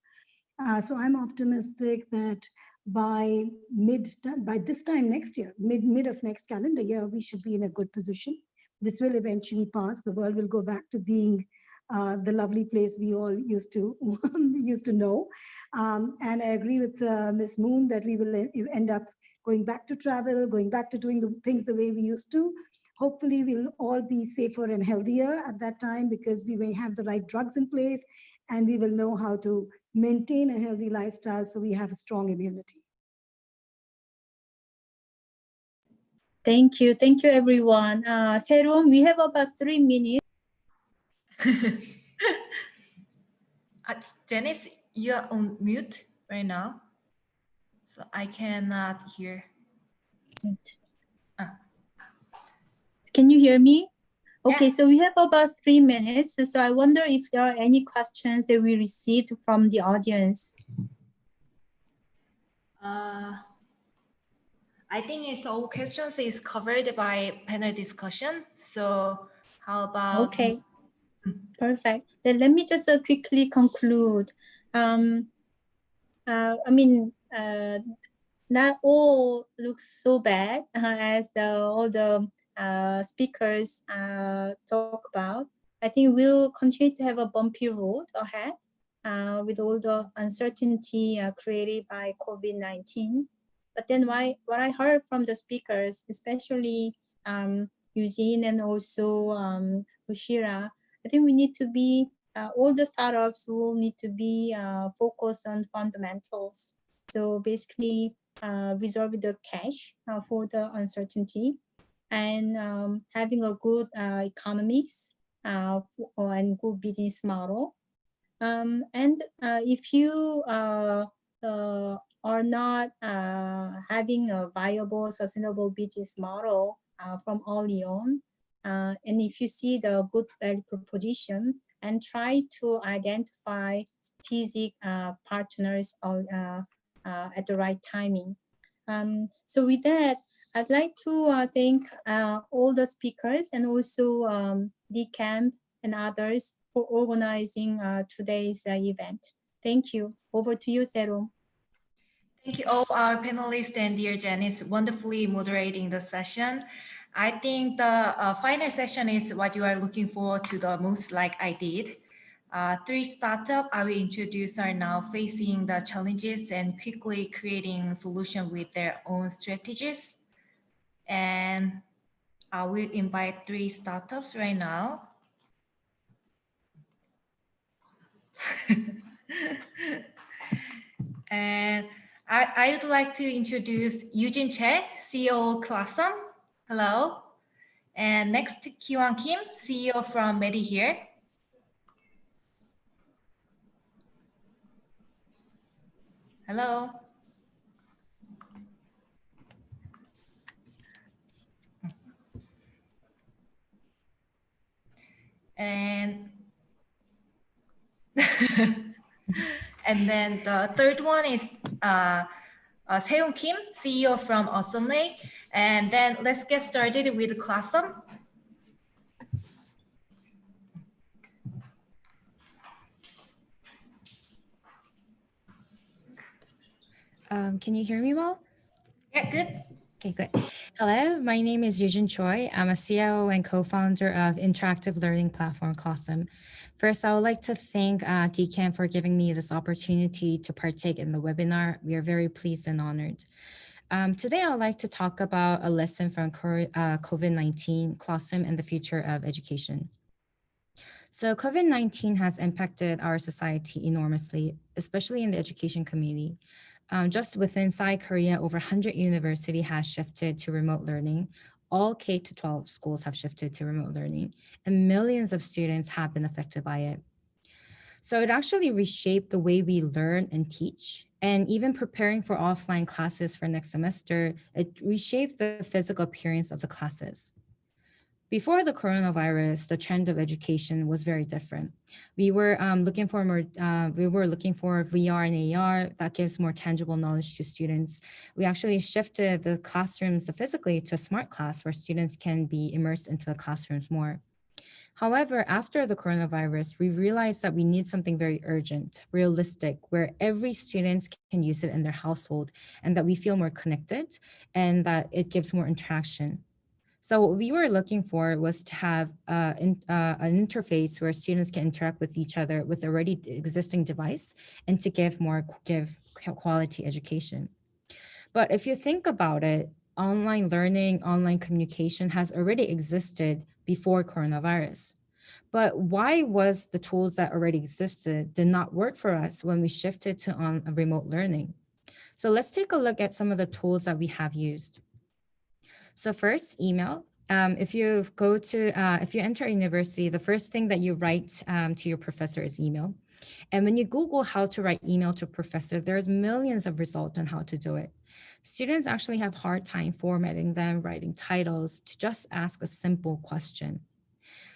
So I'm optimistic that by this time next year, mid of next calendar year, we should be in a good position. This will eventually pass. The world will go back to being the lovely place we all used to know. And I agree with Ms. Moon that we will end up going back to travel, going back to doing the things the way we used to. Hopefully, we'll all be safer and healthier at that time because we may have the right drugs in place and we will know how to maintain a healthy lifestyle so we have a strong immunity.
Thank you. Thank you, everyone. Serum, we have about 3 minutes.
Janice, you are on mute right now, so I cannot hear.
Can you hear me? Okay,
Yeah.
so we have about 3 minutes. So I wonder if there are any questions that we received from the audience.
I think it's all questions is covered by panel discussion. So how about?
Okay, perfect. Then let me just quickly conclude. Not all looks so bad as all the speakers talk about. I think we'll continue to have a bumpy road ahead with all the uncertainty created by COVID-19. But then what I heard from the speakers, especially Eugene and also Ruchira, I think we need to be, all the startups will need to be focused on fundamentals. So basically reserve the cash for the uncertainty and having a good economics and good business model. And if you are not having a viable, sustainable business model, from early on. And if you see the good value proposition and try to identify strategic partners at the right timing. So with that, I'd like to thank all the speakers and also D.CAMP and others for organizing today's event. Thank you. Over to you, Serum.
Thank you all our panelists and dear Janice, wonderfully moderating the session. I think the final session is what you are looking for to the most, like I did. 3 startups I will introduce are now facing the challenges and quickly creating solutions with their own strategies. And I will invite 3 startups right now. And I would like to introduce Eugene Che, CEO of Classum. Hello. And next, Kiwan Kim, CEO from MediHere. Hello. And and then the third one is Seung Kim, CEO from Awesomely. And then let's get started with Classum.
Can you hear me well?
Yeah, good.
Okay, good. Hello, my name is Eugene Choi. I'm a CEO and co-founder of interactive learning platform Classum. First, I would like to thank D.CAMP for giving me this opportunity to partake in the webinar. We are very pleased and honored. Today, I would like to talk about a lesson from COVID-19, Classum, and the future of education. So COVID-19 has impacted our society enormously, especially in the education community. Just within South Korea, over 100 universities has shifted to remote learning. All K-12 schools have shifted to remote learning, and millions of students have been affected by it. So it actually reshaped the way we learn and teach. And even preparing for offline classes for next semester, it reshaped the physical appearance of the classes. Before the coronavirus, the trend of education was very different. We were looking for VR and AR that gives more tangible knowledge to students. We actually shifted the classrooms physically to a smart class where students can be immersed into the classrooms more. However, after the coronavirus, we realized that we need something very urgent, realistic, where every student can use it in their household and that we feel more connected and that it gives more interaction. So what we were looking for was to have an interface where students can interact with each other with already existing device and to give quality education. But if you think about it, online learning, online communication has already existed before coronavirus. But why was the tools that already existed did not work for us when we shifted to remote learning? So let's take a look at some of the tools that we have used. So first, email. If you enter a university, the first thing that you write to your professor is email. And when you Google how to write email to a professor, there's millions of results on how to do it. Students actually have a hard time formatting them, writing titles to just ask a simple question.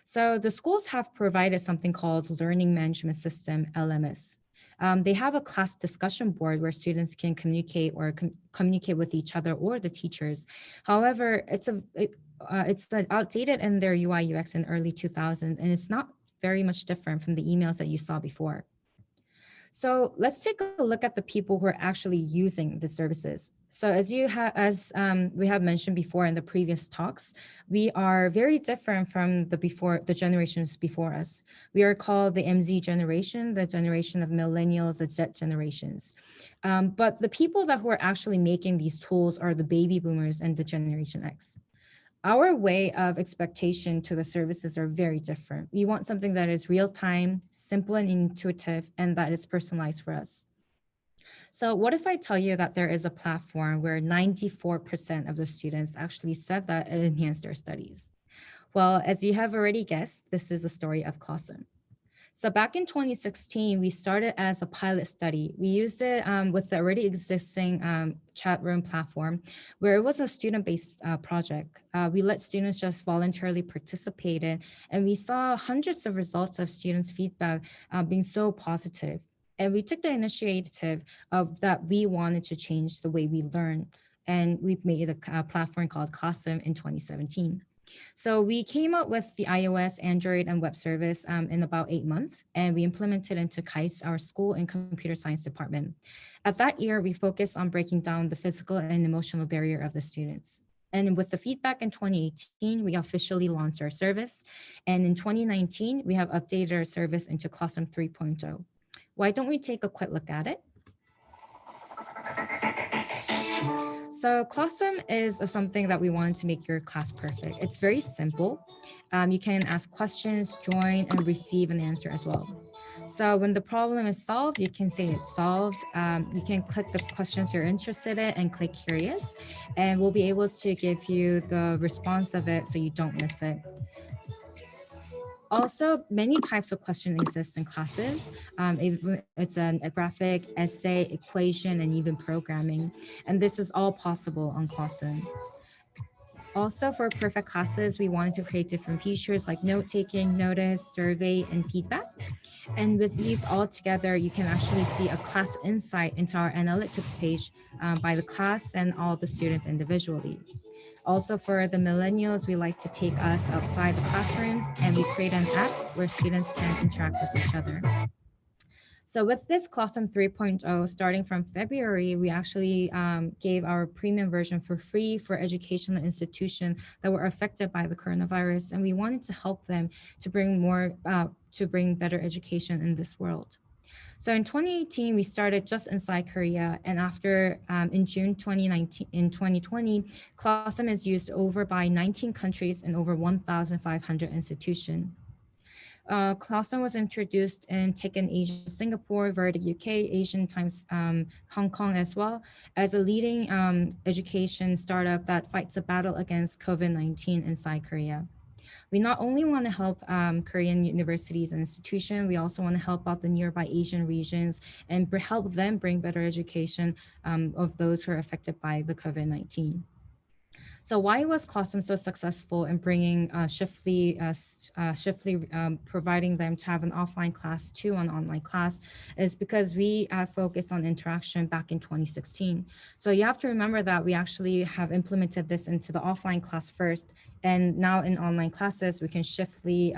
So the schools have provided something called Learning Management System, LMS. They have a class discussion board where students can communicate or communicate with each other or the teachers. However, it's outdated in their UI UX in early 2000, and it's not very much different from the emails that you saw before. So let's take a look at the people who are actually using the services. So as we have mentioned before in the previous talks, we are very different from the generations before us. We are called the MZ generation, the generation of millennials, the Z generations. But the people who are actually making these tools are the baby boomers and the Generation X. Our way of expectation to the services are very different. We want something that is real time, simple and intuitive, and that is personalized for us. So what if I tell you that there is a platform where 94% of the students actually said that it enhanced their studies? Well, as you have already guessed, this is the story of Classum. So back in 2016, we started as a pilot study. We used it with the already existing chat room platform, where it was a student-based project. We let students just voluntarily participate in, and we saw hundreds of results of students' feedback being so positive. And we took the initiative of that we wanted to change the way we learn. And we've made a platform called Classroom in 2017. So we came up with the iOS, Android, and web service in about 8 months, and we implemented into KAIS, our school and computer science department. At that year, we focused on breaking down the physical and emotional barrier of the students. And with the feedback in 2018, we officially launched our service. And in 2019, we have updated our service into Classroom 3.0. Why don't we take a quick look at it? So Classroom is something that we wanted to make your class perfect. It's very simple. You can ask questions, join, and receive an answer as well. So when the problem is solved, you can say it's solved. You can click the questions you're interested in and click curious, and we'll be able to give you the response of it so you don't miss it. Also, many types of questions exist in classes. It's a graphic, essay, equation, and even programming. And this is all possible on Classroom. Also, for perfect classes, we wanted to create different features like note-taking, notice, survey, and feedback. And with these all together, you can actually see a class insight into our analytics page by the class and all the students individually. Also, for the millennials, we like to take us outside the classrooms, and we create an app where students can interact with each other. So with this Classroom 3.0, starting from February, we actually gave our premium version for free for educational institutions that were affected by the coronavirus, and we wanted to help them to bring better education in this world. So in 2018, we started just inside Korea, and after in June 2020, Classroom is used over by 19 countries and over 1,500 institutions. Classroom was introduced in Tech in Asia, Singapore, Verdict UK, Asian Times, Hong Kong, as well as a leading education startup that fights a battle against COVID-19 inside Korea. We not only want to help Korean universities and institutions, we also want to help out the nearby Asian regions and help them bring better education of those who are affected by the COVID-19. So why was Classroom so successful in bringing Shiftly providing them to have an offline class to an online class is because we focused on interaction back in 2016. So you have to remember that we actually have implemented this into the offline class first, and now in online classes, we can Shiftly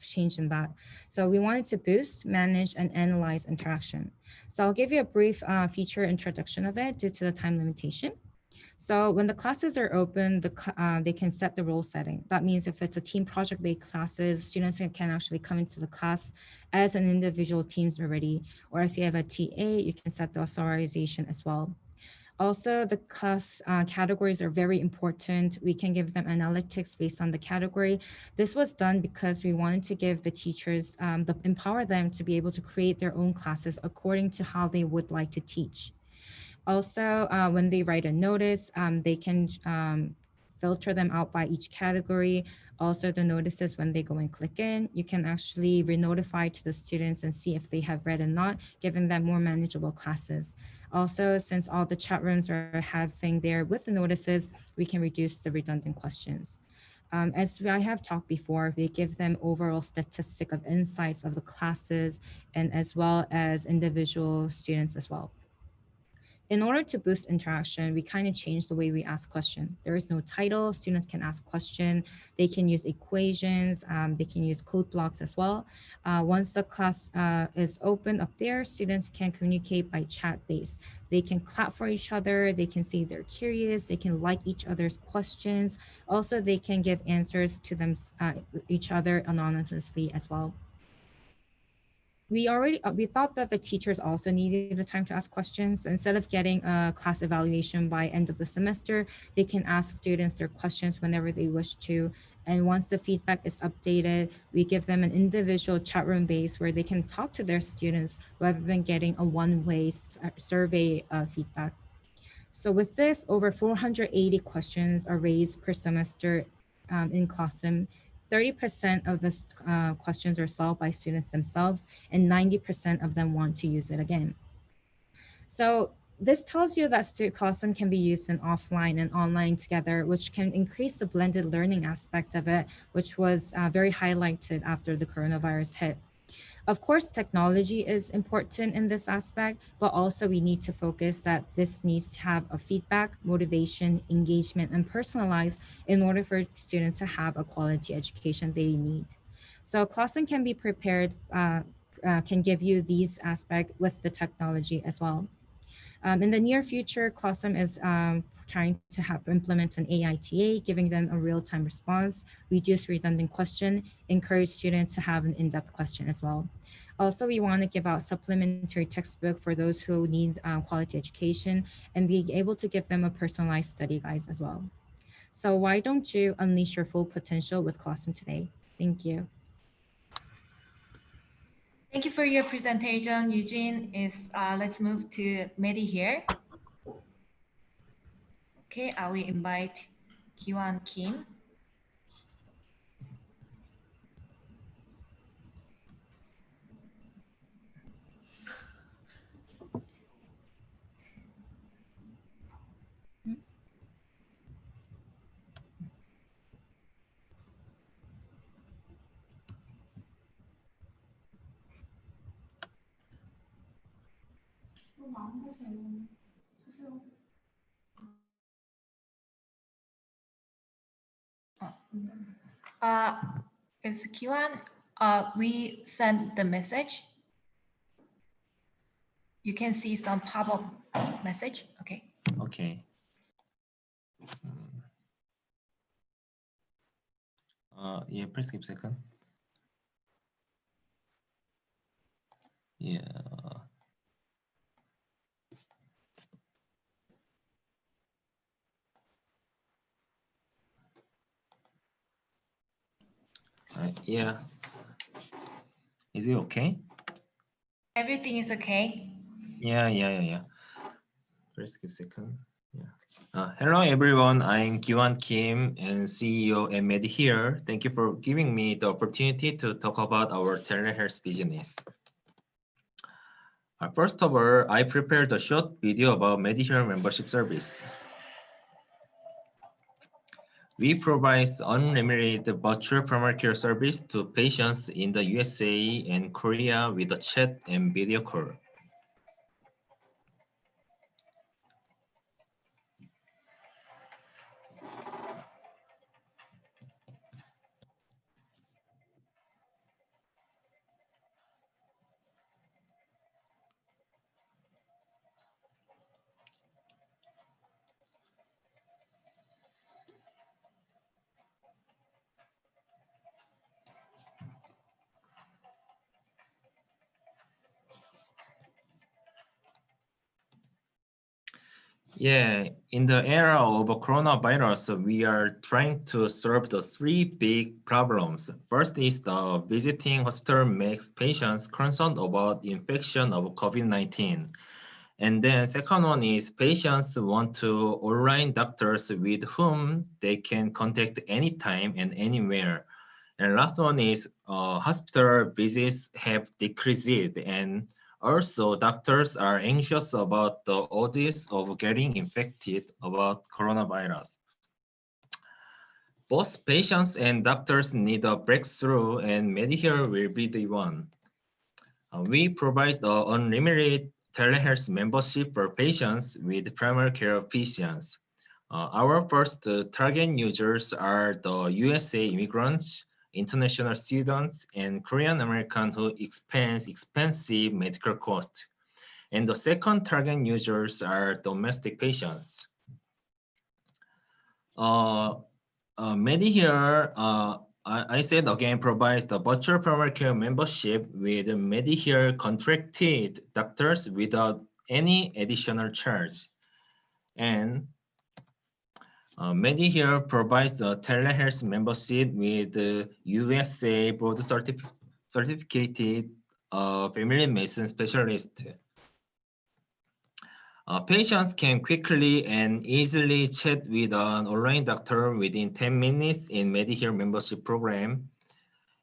change in that. So we wanted to boost, manage, and analyze interaction. So I'll give you a brief feature introduction of it due to the time limitation. So when the classes are open, they can set the role setting. That means if it's a team project-based classes, students can actually come into the class as an individual teams already. Or if you have a TA, you can set the authorization as well. Also, the class categories are very important. We can give them analytics based on the category. This was done because we wanted to give the teachers, empower them to be able to create their own classes according to how they would like to teach. Also, when they write a notice, they can filter them out by each category. Also, the notices when they go and click in, you can actually re-notify to the students and see if they have read or not, giving them more manageable classes. Also, since all the chat rooms are having there with the notices, we can reduce the redundant questions. As I have talked before, we give them overall statistic of insights of the classes and as well as individual students as well. In order to boost interaction, we kind of changed the way we ask questions. There is no title, students can ask questions, they can use equations, they can use code blocks as well. Once the class is open up there, students can communicate by chat base. They can clap for each other, they can say they're curious, they can like each other's questions. Also, they can give answers to them, each other anonymously as well. We thought that the teachers also needed the time to ask questions. Instead of getting a class evaluation by end of the semester, they can ask students their questions whenever they wish to. And once the feedback is updated, we give them an individual chat room base where they can talk to their students rather than getting a one-way survey feedback. So with this, over 480 questions are raised per semester in Classroom. 30% of the questions are solved by students themselves, and 90% of them want to use it again. So this tells you that Classroom can be used in offline and online together, which can increase the blended learning aspect of it, which was very highlighted after the coronavirus hit. Of course, technology is important in this aspect, but also we need to focus that this needs to have a feedback, motivation, engagement, and personalized in order for students to have a quality education they need. So Classroom can be prepared, can give you these aspects with the technology as well. In the near future, Classroom is trying to implement an AITA, giving them a real-time response, reduce redundant question, encourage students to have an in-depth question as well. Also, we want to give out supplementary textbook for those who need quality education and be able to give them a personalized study guides as well. So why don't you unleash your full potential with Classroom today? Thank you.
Thank you for your presentation, Eugene. Let's move to Mehdi here. Okay, I will invite Kiwan Kim. Is Kiwan, we sent the message. You can see some pop-up message. Okay.
Okay. Yeah, please give a second. Yeah. Yeah. Is it okay?
Everything is okay.
Yeah. Please give a second. Yeah. Hello everyone, I'm Kiwan Kim and CEO at Med here. Thank you for giving me the opportunity to talk about our telehealth business. First of all, I prepared a short video about Medicare membership service. We provide unlimited virtual primary care service to patients in the USA and Korea with a chat and video call. Yeah, in the era of coronavirus, we are trying to solve the three big problems. First is the visiting hospital makes patients concerned about infection of COVID-19. And then second one is patients want to online doctors with whom they can contact anytime and anywhere. And last one is hospital visits have decreased, and also doctors are anxious about the odds of getting infected about coronavirus. Both patients and doctors need a breakthrough, and Medicare will be the one. We provide the unlimited telehealth membership for patients with primary care physicians. Our first target users are the USA immigrants, international students, and Korean Americans who expense expensive medical costs. And the second target users are domestic patients. Medicare, I said again, provides the virtual primary care membership with Medicare contracted doctors without any additional charge. And Medicare provides a telehealth membership with USA board certificated family medicine specialist. Patients can quickly and easily chat with an online doctor within 10 minutes in Medicare membership program.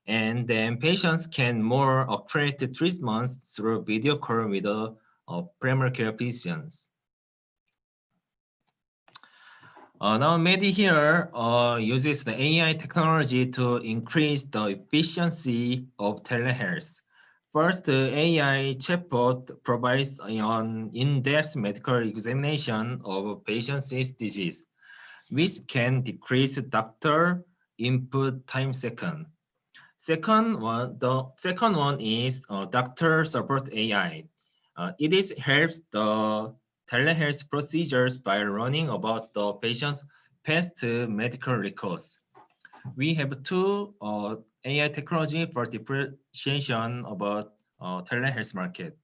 And then patients can more accurate treatments through video call with primary care physicians. Now Medicare uses the AI technology to increase the efficiency of telehealth. First, the AI chatbot provides an in-depth medical examination of a patient's disease, which can decrease doctor input time second. The second one is doctor support AI. It is helps the telehealth procedures by learning about the patient's past medical records. We have two AI technology for differentiation about telehealth market.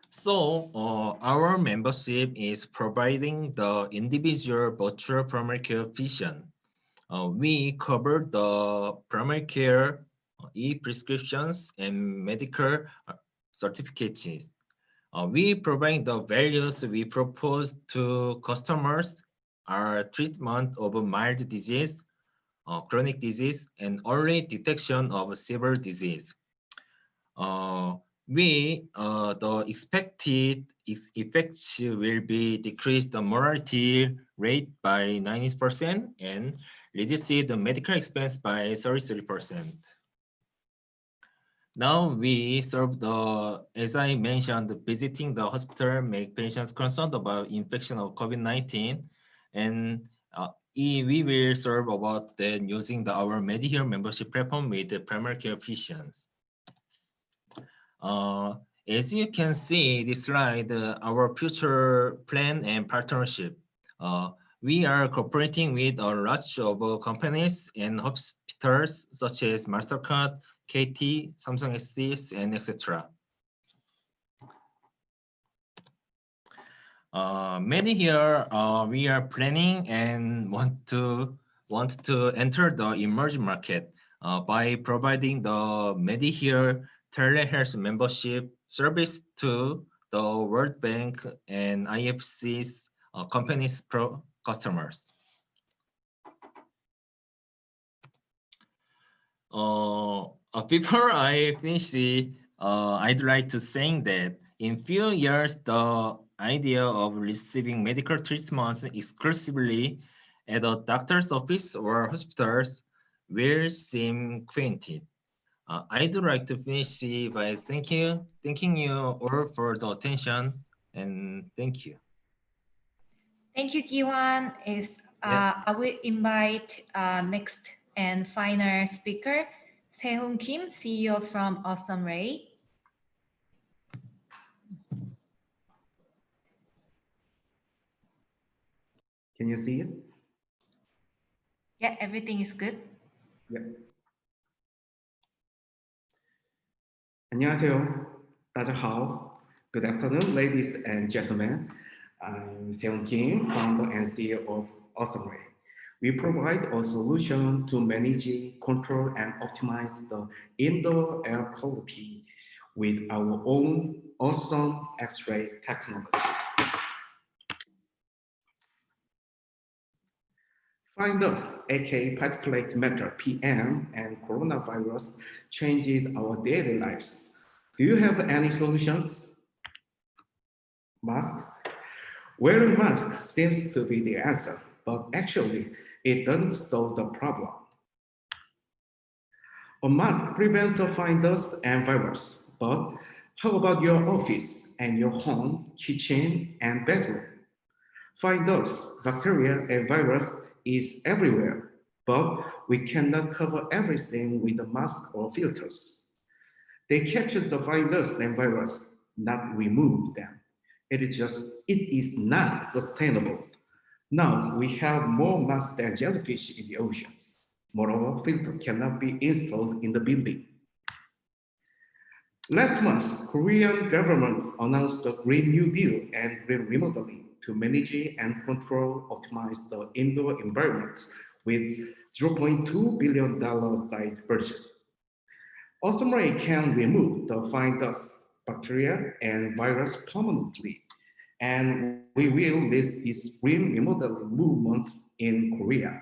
So our membership is providing the individual virtual primary care vision. We cover the primary care, e-prescriptions, and medical certificates. We provide the values we propose to customers are treatment of mild disease, chronic disease, and early detection of severe disease. The expected effects will be decrease the mortality rate by 90% and reduce the medical expense by 33%. Now we serve the, as I mentioned, visiting the hospital make patients concerned about infection of COVID-19, and we will serve about then using our Medicare membership platform with the primary care physicians. As you can see this slide, our future plan and partnership. We are cooperating with a lot of companies and hospitals such as Mastercard, KT, Samsung SD, and etc. Many here we are planning and want to enter the emerging market by providing the Medicare telehealth membership service to the World Bank and IFC's companies customers. Before I finish, I'd like to say that in few years, the idea of receiving medical treatments exclusively at a doctor's office or hospitals will seem quaint. I'd like to finish by thanking you all for the attention, and thank you.
Thank you, Kiwan. I will invite next and final speaker, Hoon Kim, CEO from Awesome Ray.
Can you see it?
Yeah, everything is good.
Yeah. 안녕하세요. 大家好. Good afternoon, ladies and gentlemen. I'm Hoon Kim, founder and CEO of Awesome Ray. We provide a solution to manage, control, and optimize the indoor air quality with our own awesome X-ray technology. Fine dust, aka particulate matter, PM, and coronavirus changes our daily lives. Do you have any solutions? Mask? Wearing masks seems to be the answer, but actually, it doesn't solve the problem. A mask prevents fine dust and virus, but how about your office and your home, kitchen, and bedroom? Fine dust, bacteria, and virus is everywhere, but we cannot cover everything with a mask or filters. They capture the fine dust and virus, not remove them. It is not sustainable. Now we have more masks than jellyfish in the oceans. Moreover, filter cannot be installed in the building. Last month, Korean government announced the Green New Deal and green remodeling to manage and control, optimize the indoor environments with $0.2 billion size budget. Awesome Ray can remove the fine dust, bacteria and virus permanently. And we will lead this green remodeling movement in Korea.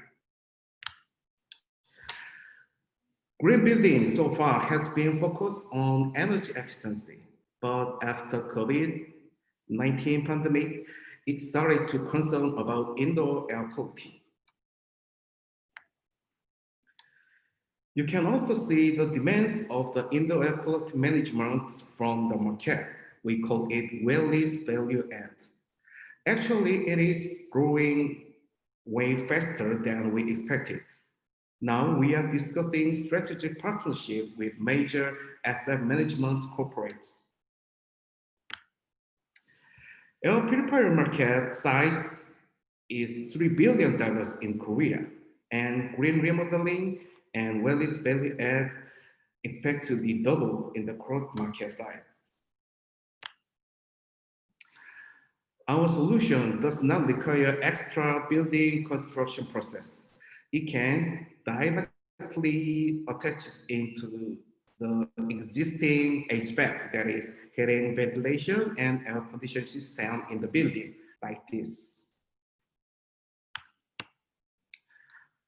Green building so far has been focused on energy efficiency, but after COVID-19 pandemic, it started to concern about indoor air quality. You can also see the demands of the indoor air quality management from the market. We call it wellness value add. Actually, it is growing way faster than we expected. Now we are discussing strategic partnership with major asset management corporates. Air purifier market size is $3 billion in Korea, and green remodeling and wellness value add expect to be double in the current market size. Our solution does not require extra building construction process. It can directly attach into the existing HVAC, that is heating, ventilation, and air conditioning system in the building, like this.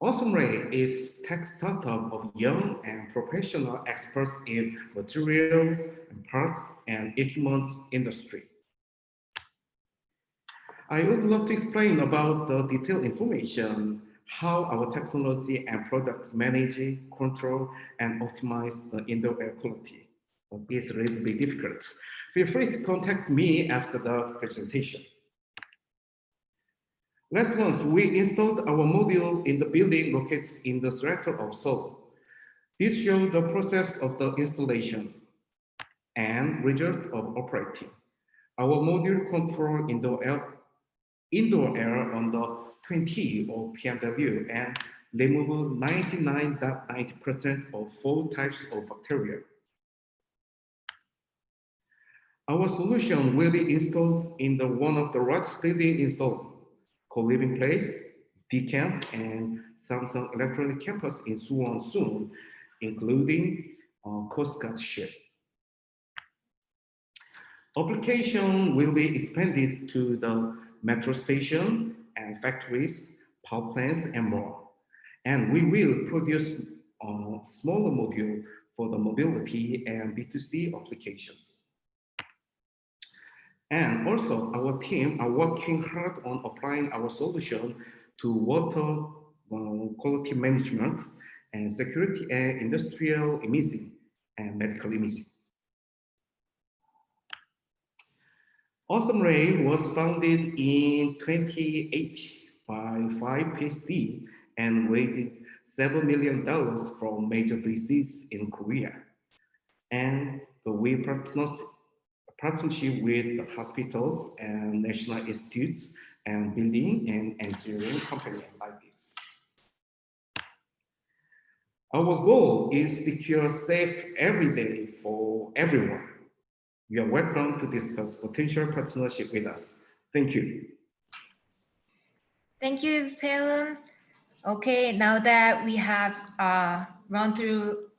AwesomeRay is tech startup of young and professional experts in material and parts and equipment industry. I would love to explain about the detailed information, how our technology and product manage, control, and optimize the indoor air quality. It's a little bit difficult. Feel free to contact me after the presentation. Last month, we installed our module in the building located in the center of Seoul. This shows the process of the installation and result of operating. Our module control indoor air on the 20 of PMW and remove 99.90% of 4 types of bacteria. Our solution will be installed in one of the largest buildings in Seoul, co-living place, D.CAMP, and Samsung Electronic Campus in Siwan soon, including Coast Guard ship. Application will be expanded to the metro station and factories, power plants, and more. And we will produce a smaller module for the mobility and B2C applications. And also, our team are working hard on applying our solution to water quality management and security and industrial imaging and medical imaging. AwesomeRay was founded in 2008 by 5 PhD and raised $7 million from major VCs in Korea. And we partnership with the hospitals and national institutes and building and engineering companies like this. Our goal is secure, safe every day for everyone. You are welcome to discuss potential partnership with us. Thank you.
Thank you, Seun. Okay, now that we have run through,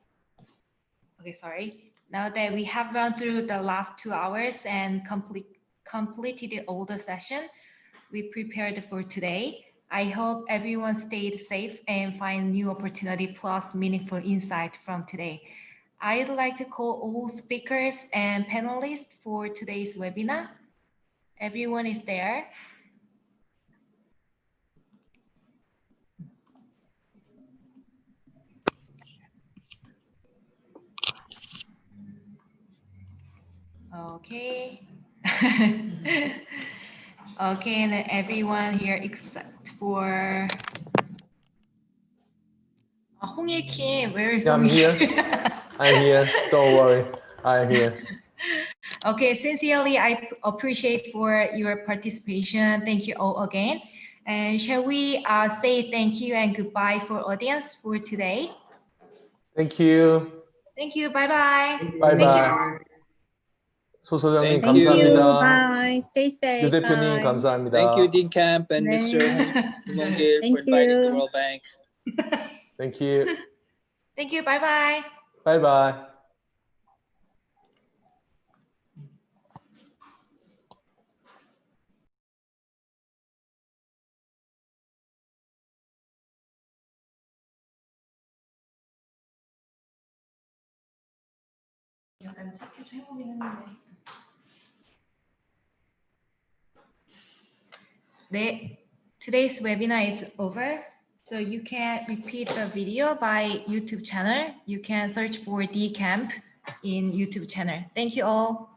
now that we have run through the last 2 hours and completed all the session we prepared for today, I hope everyone stayed safe and find new opportunity plus meaningful insight from today. I'd like to call all speakers and panelists for today's webinar. Everyone is there. Okay. Okay, and then everyone here except for Hong-il Kim, where is
I'm here. I'm here. Don't worry. I'm here.
Okay, sincerely, I appreciate for your participation. Thank you all again. And shall we say thank you and goodbye for audience for today?
Thank you.
Thank you. Bye-bye.
Bye-bye. 소소장님
Thank you.
감사합니다.
Bye. Stay safe.
유 대표님
Bye.
감사합니다.
Thank you, D.CAMP and
네.
Mr. Mongil
Thank
for inviting the
you.
World Bank.
Thank you.
Thank you. Bye-bye.
Bye-bye.
약간 스케줄 해보긴 했는데.
네, today's webinar is over. So you can repeat the video by YouTube channel. You can search for D.CAMP in YouTube channel. Thank you all.